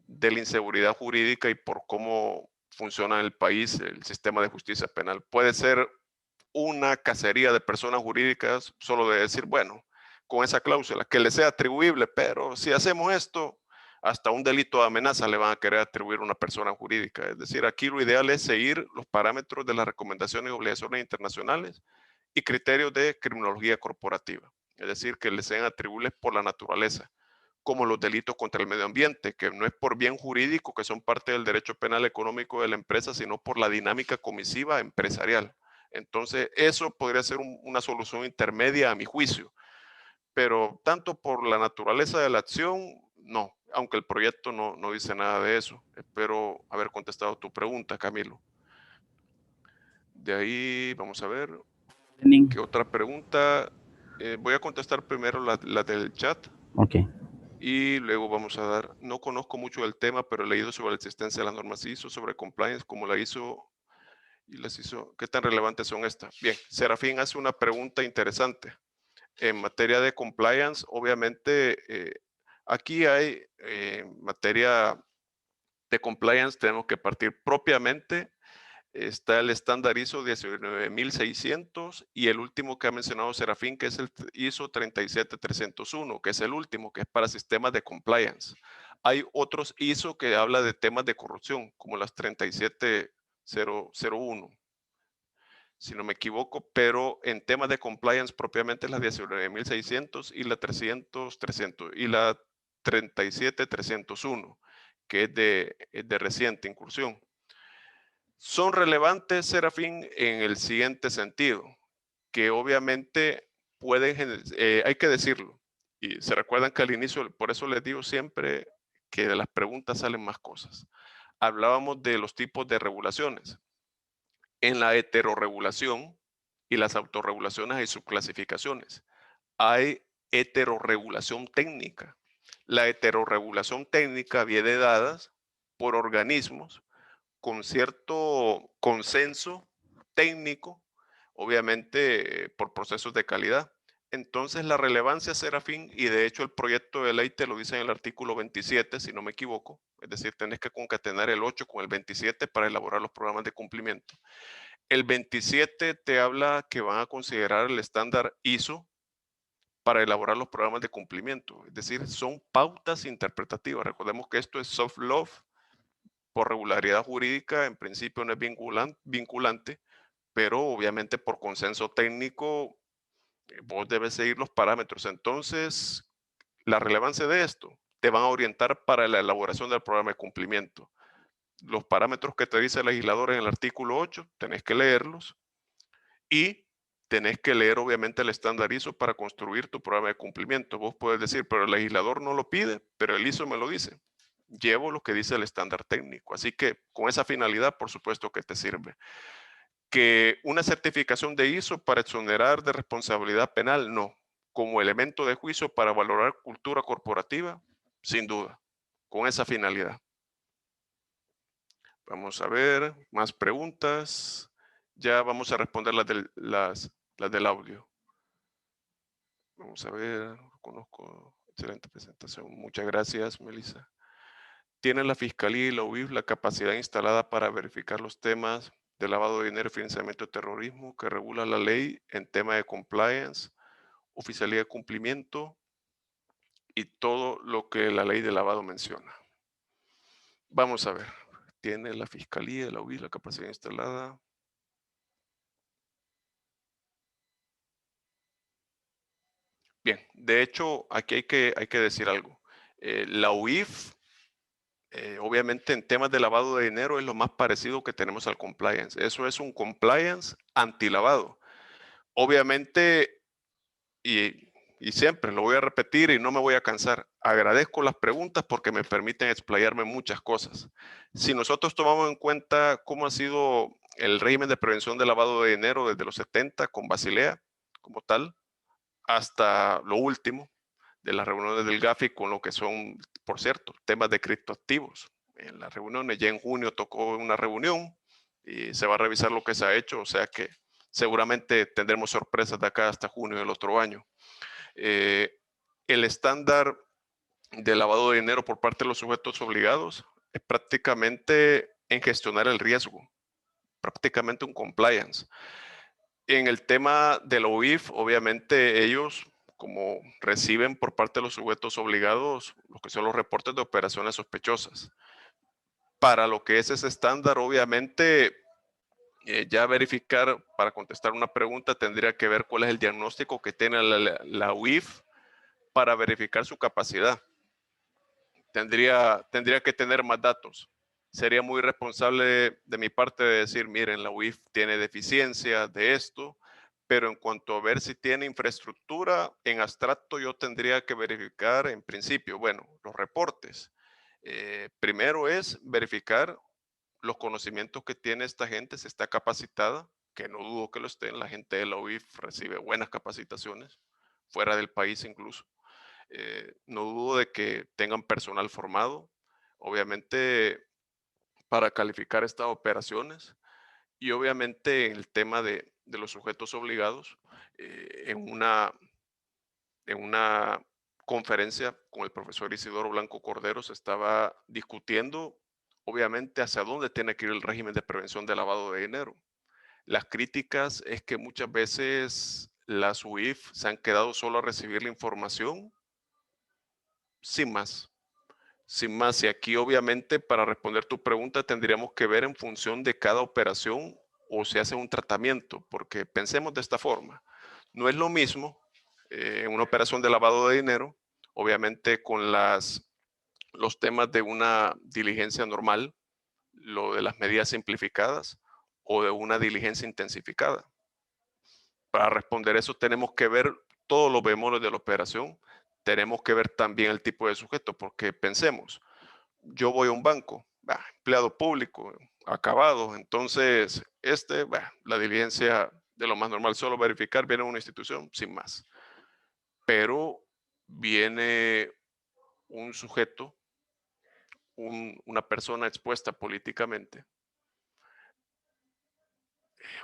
la inseguridad jurídica y por cómo funciona en el país el sistema de justicia penal. Puede ser una cacería de personas jurídicas solo de decir, bueno, con esa cláusula, que le sea atribuible, pero si hacemos esto, hasta un delito de amenaza le van a querer atribuir a una persona jurídica. Es decir, aquí lo ideal es seguir los parámetros de las recomendaciones y obligaciones internacionales y criterios de criminología corporativa. Es decir, que le sean atribuibles por la naturaleza, como los delitos contra el medio ambiente, que no es por bien jurídico, que son parte del derecho penal económico de la empresa, sino por la dinámica comisiva empresarial. Entonces, eso podría ser una solución intermedia a mi juicio, pero tanto por la naturaleza de la acción, no, aunque el proyecto no dice nada de eso. Espero haber contestado tu pregunta, Camilo. De ahí, vamos a ver, ¿qué otra pregunta? Voy a contestar primero la del chat. Ok. Y luego vamos a dar, no conozco mucho del tema, pero he leído sobre la existencia de las normas ISO, sobre compliance, cómo la hizo y las hizo, qué tan relevantes son estas. Bien, Serafín hace una pregunta interesante. En materia de compliance, obviamente, aquí hay materia de compliance, tenemos que partir propiamente. Está el estándar ISO 19600 y el último que ha mencionado Serafín, que es el ISO 37301, que es el último, que es para sistemas de compliance. Hay otros ISO que habla de temas de corrupción, como las 37001, si no me equivoco, pero en temas de compliance propiamente la 19600 y la 300 y la 37301, que es de reciente incursión. Son relevantes, Serafín, en el siguiente sentido, que obviamente pueden, hay que decirlo, y se recuerdan que al inicio, por eso les digo siempre que de las preguntas salen más cosas. Hablábamos de los tipos de regulaciones. En la heterorregulación y las autorregulaciones hay subclasificaciones. Hay heterorregulación técnica. La heterorregulación técnica viene dada por organismos con cierto consenso técnico, obviamente por procesos de calidad. Entonces la relevancia, Serafín, y de hecho el proyecto de ley te lo dice en el artículo 27, si no me equivoco, es decir, tenés que concatenar el 8 con el 27 para elaborar los programas de cumplimiento. El 27 te habla que van a considerar el estándar ISO para elaborar los programas de cumplimiento, es decir, son pautas interpretativas. Recordemos que esto es soft law, por regularidad jurídica, en principio no es vinculante, pero obviamente por consenso técnico, vos debes seguir los parámetros. Entonces, la relevancia de esto te van a orientar para la elaboración del programa de cumplimiento. Los parámetros que te dice el legislador en el artículo 8, tenés que leerlos y tenés que leer obviamente el estándar ISO para construir tu programa de cumplimiento. Vos puedes decir, pero el legislador no lo pide, pero el ISO me lo dice. Llevo lo que dice el estándar técnico. Así que con esa finalidad, por supuesto que te sirve. Que una certificación de ISO para exonerar de responsabilidad penal, no. como elemento de juicio para valorar cultura corporativa, sin duda, con esa finalidad. Vamos a ver más preguntas. Ya vamos a responder las del audio. Vamos a ver, conozco, excelente presentación. Muchas gracias, Melissa. ¿Tiene la Fiscalía y la UIF la capacidad instalada para verificar los temas de lavado de dinero y financiamiento de terrorismo que regula la ley en tema de compliance, oficialidad de cumplimiento y todo lo que la ley de lavado menciona? Vamos a ver. ¿Tiene la Fiscalía y la UIF la capacidad instalada? Bien, de hecho, aquí hay que decir algo. La UIF, obviamente en temas de lavado de dinero, es lo más parecido que tenemos al compliance. Eso es un compliance antilavado. Obviamente, y siempre lo voy a repetir y no me voy a cansar, agradezco las preguntas porque me permiten explayarme muchas cosas. Si nosotros tomamos en cuenta cómo ha sido el régimen de prevención de lavado de dinero desde los 70 con Basilea como tal, hasta lo último de las reuniones del GAFI con lo que son, por cierto, temas de criptoactivos. En las reuniones, ya en junio tocó una reunión y se va a revisar lo que se ha hecho, o sea que seguramente tendremos sorpresas de acá hasta junio del otro año. El estándar de lavado de dinero por parte de los sujetos obligados es prácticamente en gestionar el riesgo, prácticamente un compliance. En el tema de la UIF, obviamente ellos, como reciben por parte de los sujetos obligados, lo que son los reportes de operaciones sospechosas. Para lo que es ese estándar, obviamente, ya verificar, para contestar una pregunta, tendría que ver cuál es el diagnóstico que tiene la UIF para verificar su capacidad. Tendría que tener más datos. Sería muy responsable de mi parte de decir, miren, la UIF tiene deficiencia de esto, pero en cuanto a ver si tiene infraestructura, en abstracto yo tendría que verificar en principio, bueno, los reportes. Primero es verificar los conocimientos que tiene esta gente, si está capacitada, que no dudo que lo estén. La gente de la UIF recibe buenas capacitaciones, fuera del país incluso. No dudo de que tengan personal formado, obviamente, para calificar estas operaciones. Y obviamente el tema de los sujetos obligados, en una conferencia con el profesor Isidoro Blanco Cordero se estaba discutiendo, obviamente, hacia dónde tiene que ir el régimen de prevención de lavado de dinero. Las críticas es que muchas veces las UIF se han quedado solo a recibir la información sin más. Sin más, y aquí obviamente para responder tu pregunta tendríamos que ver en función de cada operación o se hace un tratamiento, porque pensemos de esta forma. No es lo mismo en una operación de lavado de dinero, obviamente con los temas de una diligencia normal, lo de las medidas simplificadas o de una diligencia intensificada. Para responder eso tenemos que ver todos los bemoles de la operación, tenemos que ver también el tipo de sujeto, porque pensemos, yo voy a un banco, empleado público, acabado, entonces la diligencia de lo más normal, solo verificar, viene a una institución sin más. Pero viene un sujeto, una persona expuesta políticamente,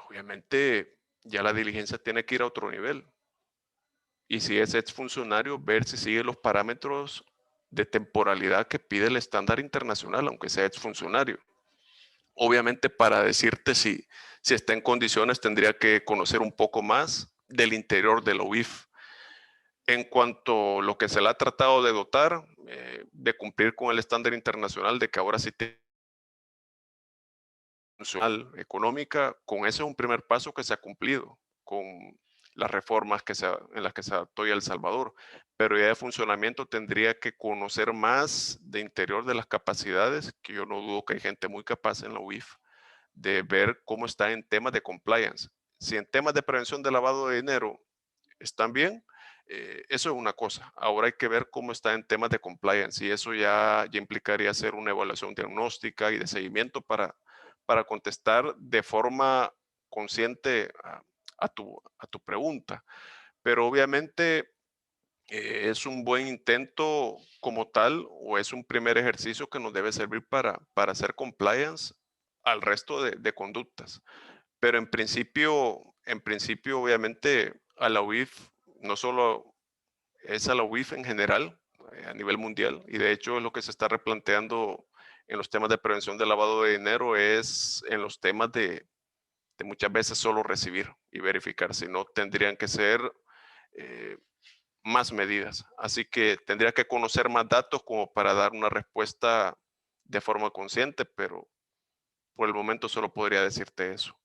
obviamente ya la diligencia tiene que ir a otro nivel. Y si es exfuncionario, ver si sigue los parámetros de temporalidad que pide el estándar internacional, aunque sea exfuncionario. Obviamente, para decirte si está en condiciones, tendría que conocer un poco más del interior de la UIF. En cuanto a lo que se le ha tratado de dotar, de cumplir con el estándar internacional, de que ahora sí tiene funcional económica, con ese es un primer paso que se ha cumplido con las reformas en las que se adoptó ya El Salvador, pero ya de funcionamiento tendría que conocer más de interior de las capacidades, que yo no dudo que hay gente muy capaz en la UIF, de ver cómo está en temas de compliance. Si en temas de prevención de lavado de dinero están bien, eso es una cosa. Ahora hay que ver cómo está en temas de compliance y eso ya implicaría hacer una evaluación diagnóstica y de seguimiento para contestar de forma consciente a tu pregunta. Pero obviamente es un buen intento como tal, o es un primer ejercicio que nos debe servir para hacer compliance al resto de conductas. Pero en principio, obviamente, a la UIF, no solo es a la UIF en general, a nivel mundial, y de hecho lo que se está replanteando en los temas de prevención del lavado de dinero es en los temas de muchas veces solo recibir y verificar, si no tendrían que ser eh, más medidas. Así que tendría que conocer más datos como para dar una respuesta de forma consciente, pero por el momento solo podría decirte eso.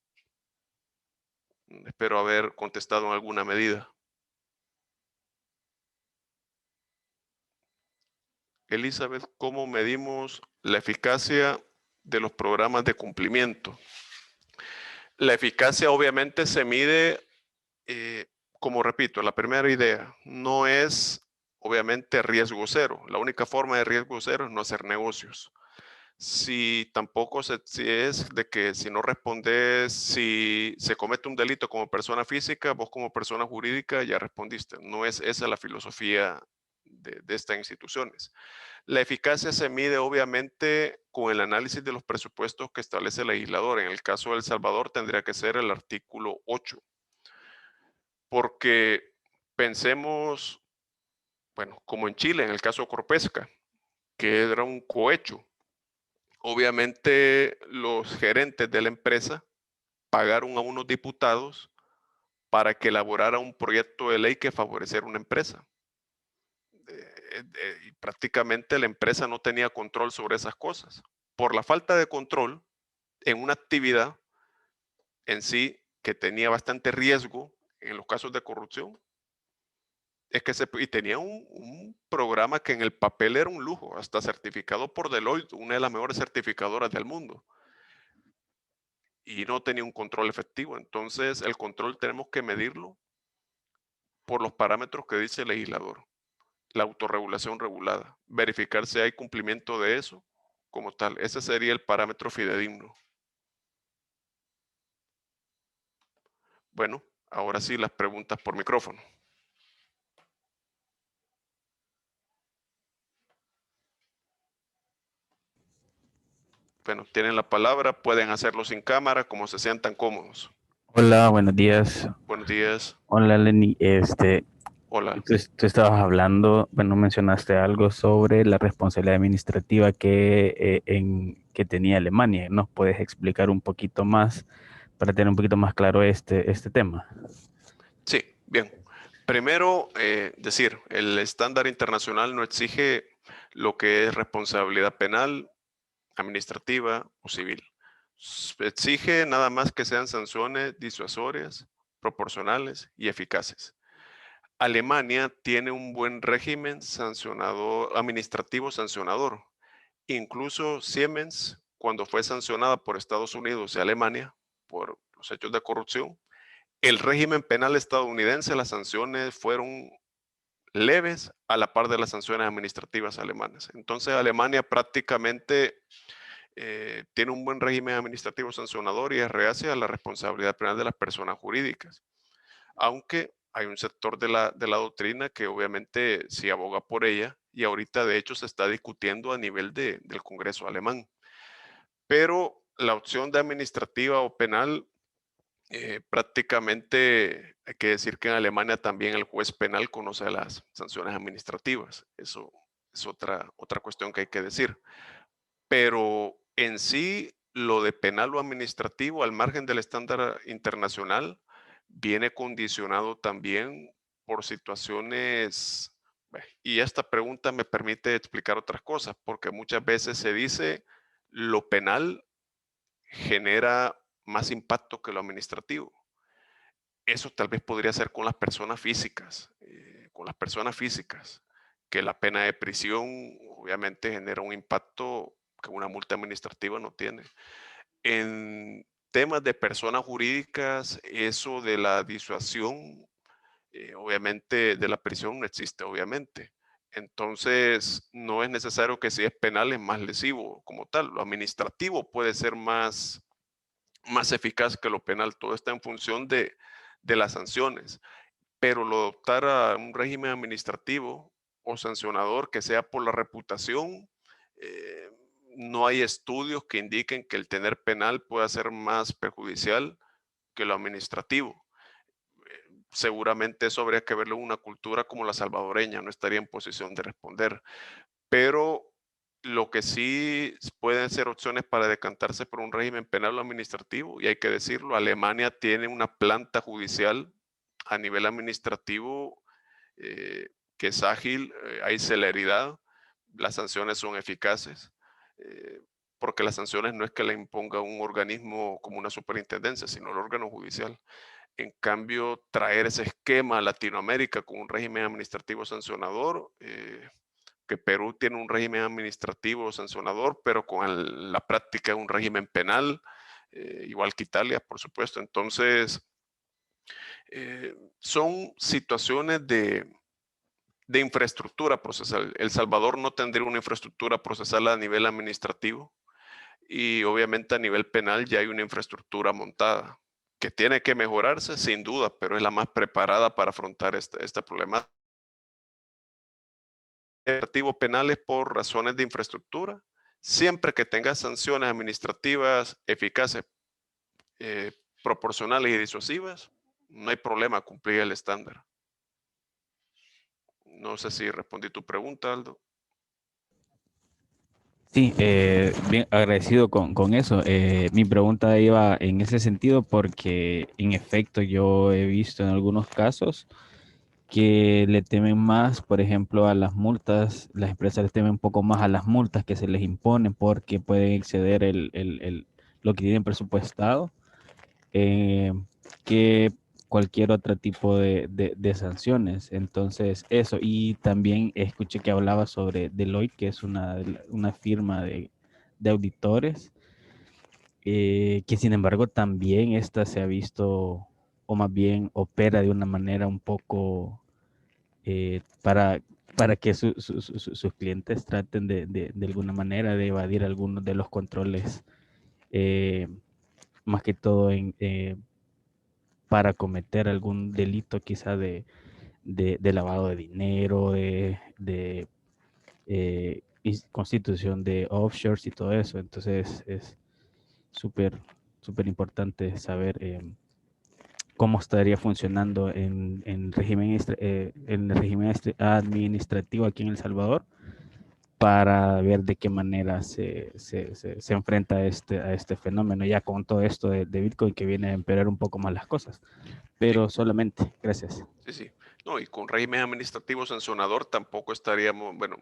Espero haber contestado en alguna medida. Elizabeth, ¿cómo medimos la eficacia de los programas de cumplimiento? La eficacia obviamente se mide, como repito, la primera idea no es obviamente riesgo cero. La única forma de riesgo cero es no hacer negocios. Si tampoco si es de que si no respondes, si se comete un delito como persona física, vos como persona jurídica ya respondiste. No es esa la filosofía de estas instituciones. La eficacia se mide obviamente con el análisis de los presupuestos que establece el legislador. En el caso de El Salvador tendría que ser el artículo 8, porque pensemos, bueno, como en Chile, en el caso de Corpesca, que era un cohecho. Obviamente los gerentes de la empresa pagaron a unos diputados para que elaborara un proyecto de ley que favoreciera una empresa. Y prácticamente la empresa no tenía control sobre esas cosas. Por la falta de control en una actividad en sí que tenía bastante riesgo en los casos de corrupción, es que y tenía un programa que en el papel era un lujo, hasta certificado por Deloitte, una de las mejores certificadoras del mundo. Y no tenía un control efectivo. Entonces, el control tenemos que medirlo por los parámetros que dice el legislador. La autorregulación regulada. Verificar si hay cumplimiento de eso como tal. Ese sería el parámetro fidedigno. Bueno, ahora sí las preguntas por micrófono. Bueno, tienen la palabra, pueden hacerlo sin cámara, como se sientan cómodos. Hola, buenos días. Buenos días. Hola, Lenny. Hola. Tú estabas hablando, bueno, mencionaste algo sobre la responsabilidad administrativa que tenía Alemania. ¿Nos puedes explicar un poquito más para tener un poquito más claro este tema? Sí, bien. Primero, decir, el estándar internacional no exige lo que es responsabilidad penal, administrativa o civil. Exige nada más que sean sanciones disuasorias, proporcionales y eficaces. Alemania tiene un buen régimen administrativo sancionador. Incluso Siemens, cuando fue sancionada por Estados Unidos y Alemania por los hechos de corrupción, el régimen penal estadounidense, las sanciones fueron leves a la par de las sanciones administrativas alemanas. Entonces Alemania prácticamente tiene un buen régimen administrativo sancionador y es reacia a la responsabilidad penal de las personas jurídicas. Aunque hay un sector de la doctrina que obviamente sí aboga por ella y ahorita de hecho se está discutiendo a nivel del Congreso alemán. Pero la opción de administrativa o penal, prácticamente hay que decir que en Alemania también el juez penal conoce las sanciones administrativas. Eso es otra cuestión que hay que decir. Pero en sí, lo de penal o administrativo, al margen del estándar internacional, viene condicionado también por situaciones, y esta pregunta me permite explicar otras cosas, porque muchas veces se dice lo penal genera más impacto que lo administrativo. Eso tal vez podría ser con las personas físicas, que la pena de prisión obviamente genera un impacto que una multa administrativa no tiene. En temas de personas jurídicas, eso de la disuasión, obviamente de la prisión no existe, obviamente. Entonces, no es necesario que si es penal es más lesivo como tal. Lo administrativo puede ser más eficaz que lo penal. Todo está en función de las sanciones. pero lo adoptara un régimen administrativo o sancionador que sea por la reputación, no hay estudios que indiquen que el tener penal pueda ser más perjudicial que lo administrativo. Seguramente eso habría que verlo en una cultura como la salvadoreña, no estaría en posición de responder. Pero lo que sí pueden ser opciones para decantarse por un régimen penal o administrativo, y hay que decirlo, Alemania tiene una planta judicial a nivel administrativo que es ágil, hay celeridad, las sanciones son eficaces, eh, porque las sanciones no es que la imponga un organismo como una superintendencia, sino el órgano judicial. En cambio, traer ese esquema a Latinoamérica con un régimen administrativo sancionador, que Perú tiene un régimen administrativo sancionador, pero con la práctica un régimen penal, igual que Italia, por supuesto. Entonces, son situaciones de infraestructura procesal. El Salvador no tendría una infraestructura procesal a nivel administrativo y obviamente a nivel penal ya hay una infraestructura montada que tiene que mejorarse sin duda, pero es la más preparada para afrontar esta problemática. Administrativo penales por razones de infraestructura, siempre que tenga sanciones administrativas eficaces, proporcionales y disuasivas, no hay problema cumplir el estándar. No sé si respondí tu pregunta, Aldo. Sí, bien agradecido con eso. Mi pregunta iba en ese sentido porque en efecto yo he visto en algunos casos que le temen más, por ejemplo, a las multas. Las empresas les temen un poco más a las multas que se les imponen porque pueden exceder lo que tienen presupuestado, eh, que cualquier otro tipo de sanciones. Entonces, eso. Y también escuché que hablaba sobre Deloitte, que es una firma de auditores, que sin embargo también esta se ha visto, o más bien opera de una manera un poco para que sus clientes traten de alguna manera de evadir algunos de los controles, eh, más que todo para cometer algún delito quizá de lavado de dinero, constitución de offshores y todo eso. Entonces es súper, súper importante saber cómo estaría funcionando en el régimen administrativo aquí en El Salvador, para ver de qué manera se enfrenta a este fenómeno, ya con todo esto de Bitcoin que viene a empeorar un poco más las cosas. Sí, Pero solamente, gracias. sí, sí. No, y con régimen administrativo sancionador tampoco estaríamos, bueno,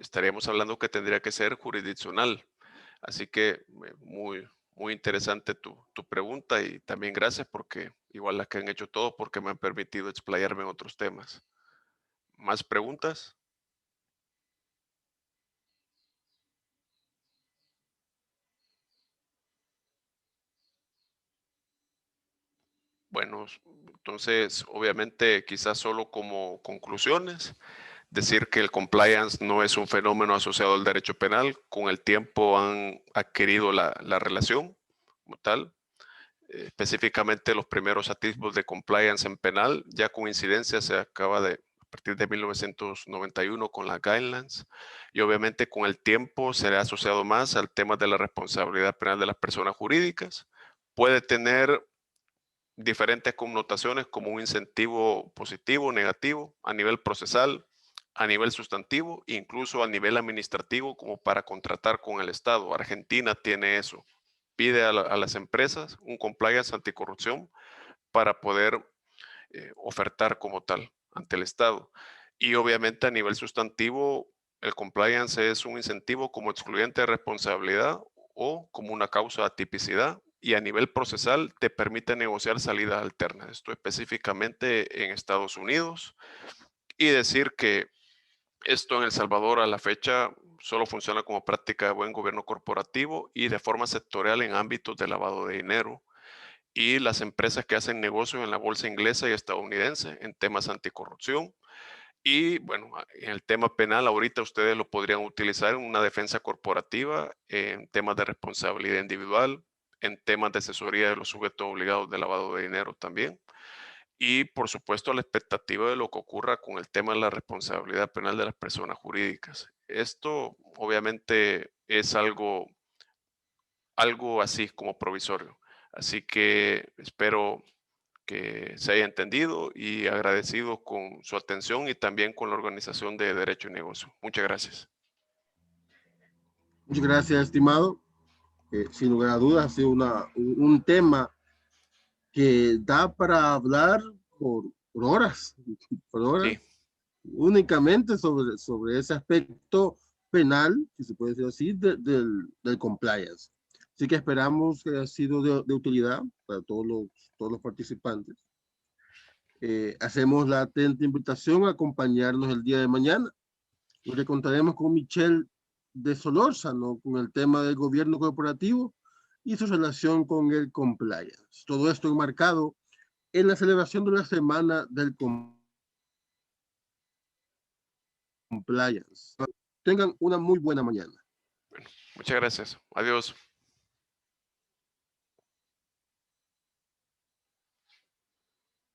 estaríamos hablando que tendría que ser jurisdiccional. Así que muy interesante tu pregunta y también gracias porque igual las que han hecho todos porque me han permitido explayarme en otros temas. ¿Más preguntas? Bueno, entonces obviamente quizás solo como conclusiones, decir que el compliance no es un fenómeno asociado al derecho penal, con el tiempo han adquirido la relación como tal. Específicamente los primeros atisbos de compliance en penal, ya con incidencia se acaba a partir de 1991 con las guidelines, y obviamente con el tiempo se le ha asociado más al tema de la responsabilidad penal de las personas jurídicas. Puede tener diferentes connotaciones como un incentivo positivo o negativo a nivel procesal, a nivel sustantivo, incluso a nivel administrativo como para contratar con el Estado. Argentina tiene eso. Pide a las empresas un compliance anticorrupción para poder ofertar como tal ante el Estado. Y obviamente a nivel sustantivo, el compliance es un incentivo como excluyente de responsabilidad o como una causa de atipicidad. Y a nivel procesal te permite negociar salidas alternas. Esto específicamente en Estados Unidos. Y decir que esto en El Salvador a la fecha solo funciona como práctica de buen gobierno corporativo y de forma sectorial en ámbitos de lavado de dinero y las empresas que hacen negocios en la bolsa inglesa y estadounidense en temas anticorrupción. Y bueno, en el tema penal, ahorita ustedes lo podrían utilizar en una defensa corporativa, en temas de responsabilidad individual, en temas de asesoría de los sujetos obligados de lavado de dinero también. y por supuesto la expectativa de lo que ocurra con el tema de la responsabilidad penal de las personas jurídicas. Esto obviamente es algo así como provisorio. Así que espero que se haya entendido y agradecido con su atención y también con la Organización de Derecho y Negocio. Muchas gracias. Muchas gracias, estimado. Sin lugar a dudas, ha sido un tema que da para hablar por horas, por horas, Sí, únicamente sobre ese aspecto penal, si se puede decir así, del compliance. Así que esperamos que haya sido de utilidad para todos los participantes. Hacemos la atenta invitación a acompañarnos el día de mañana, donde contaremos con Michelle de Solórzano con el tema del gobierno corporativo y su relación con el compliance. Todo esto enmarcado en la celebración de la Semana del Compliance. Tengan una muy buena mañana. muchas gracias. Adiós.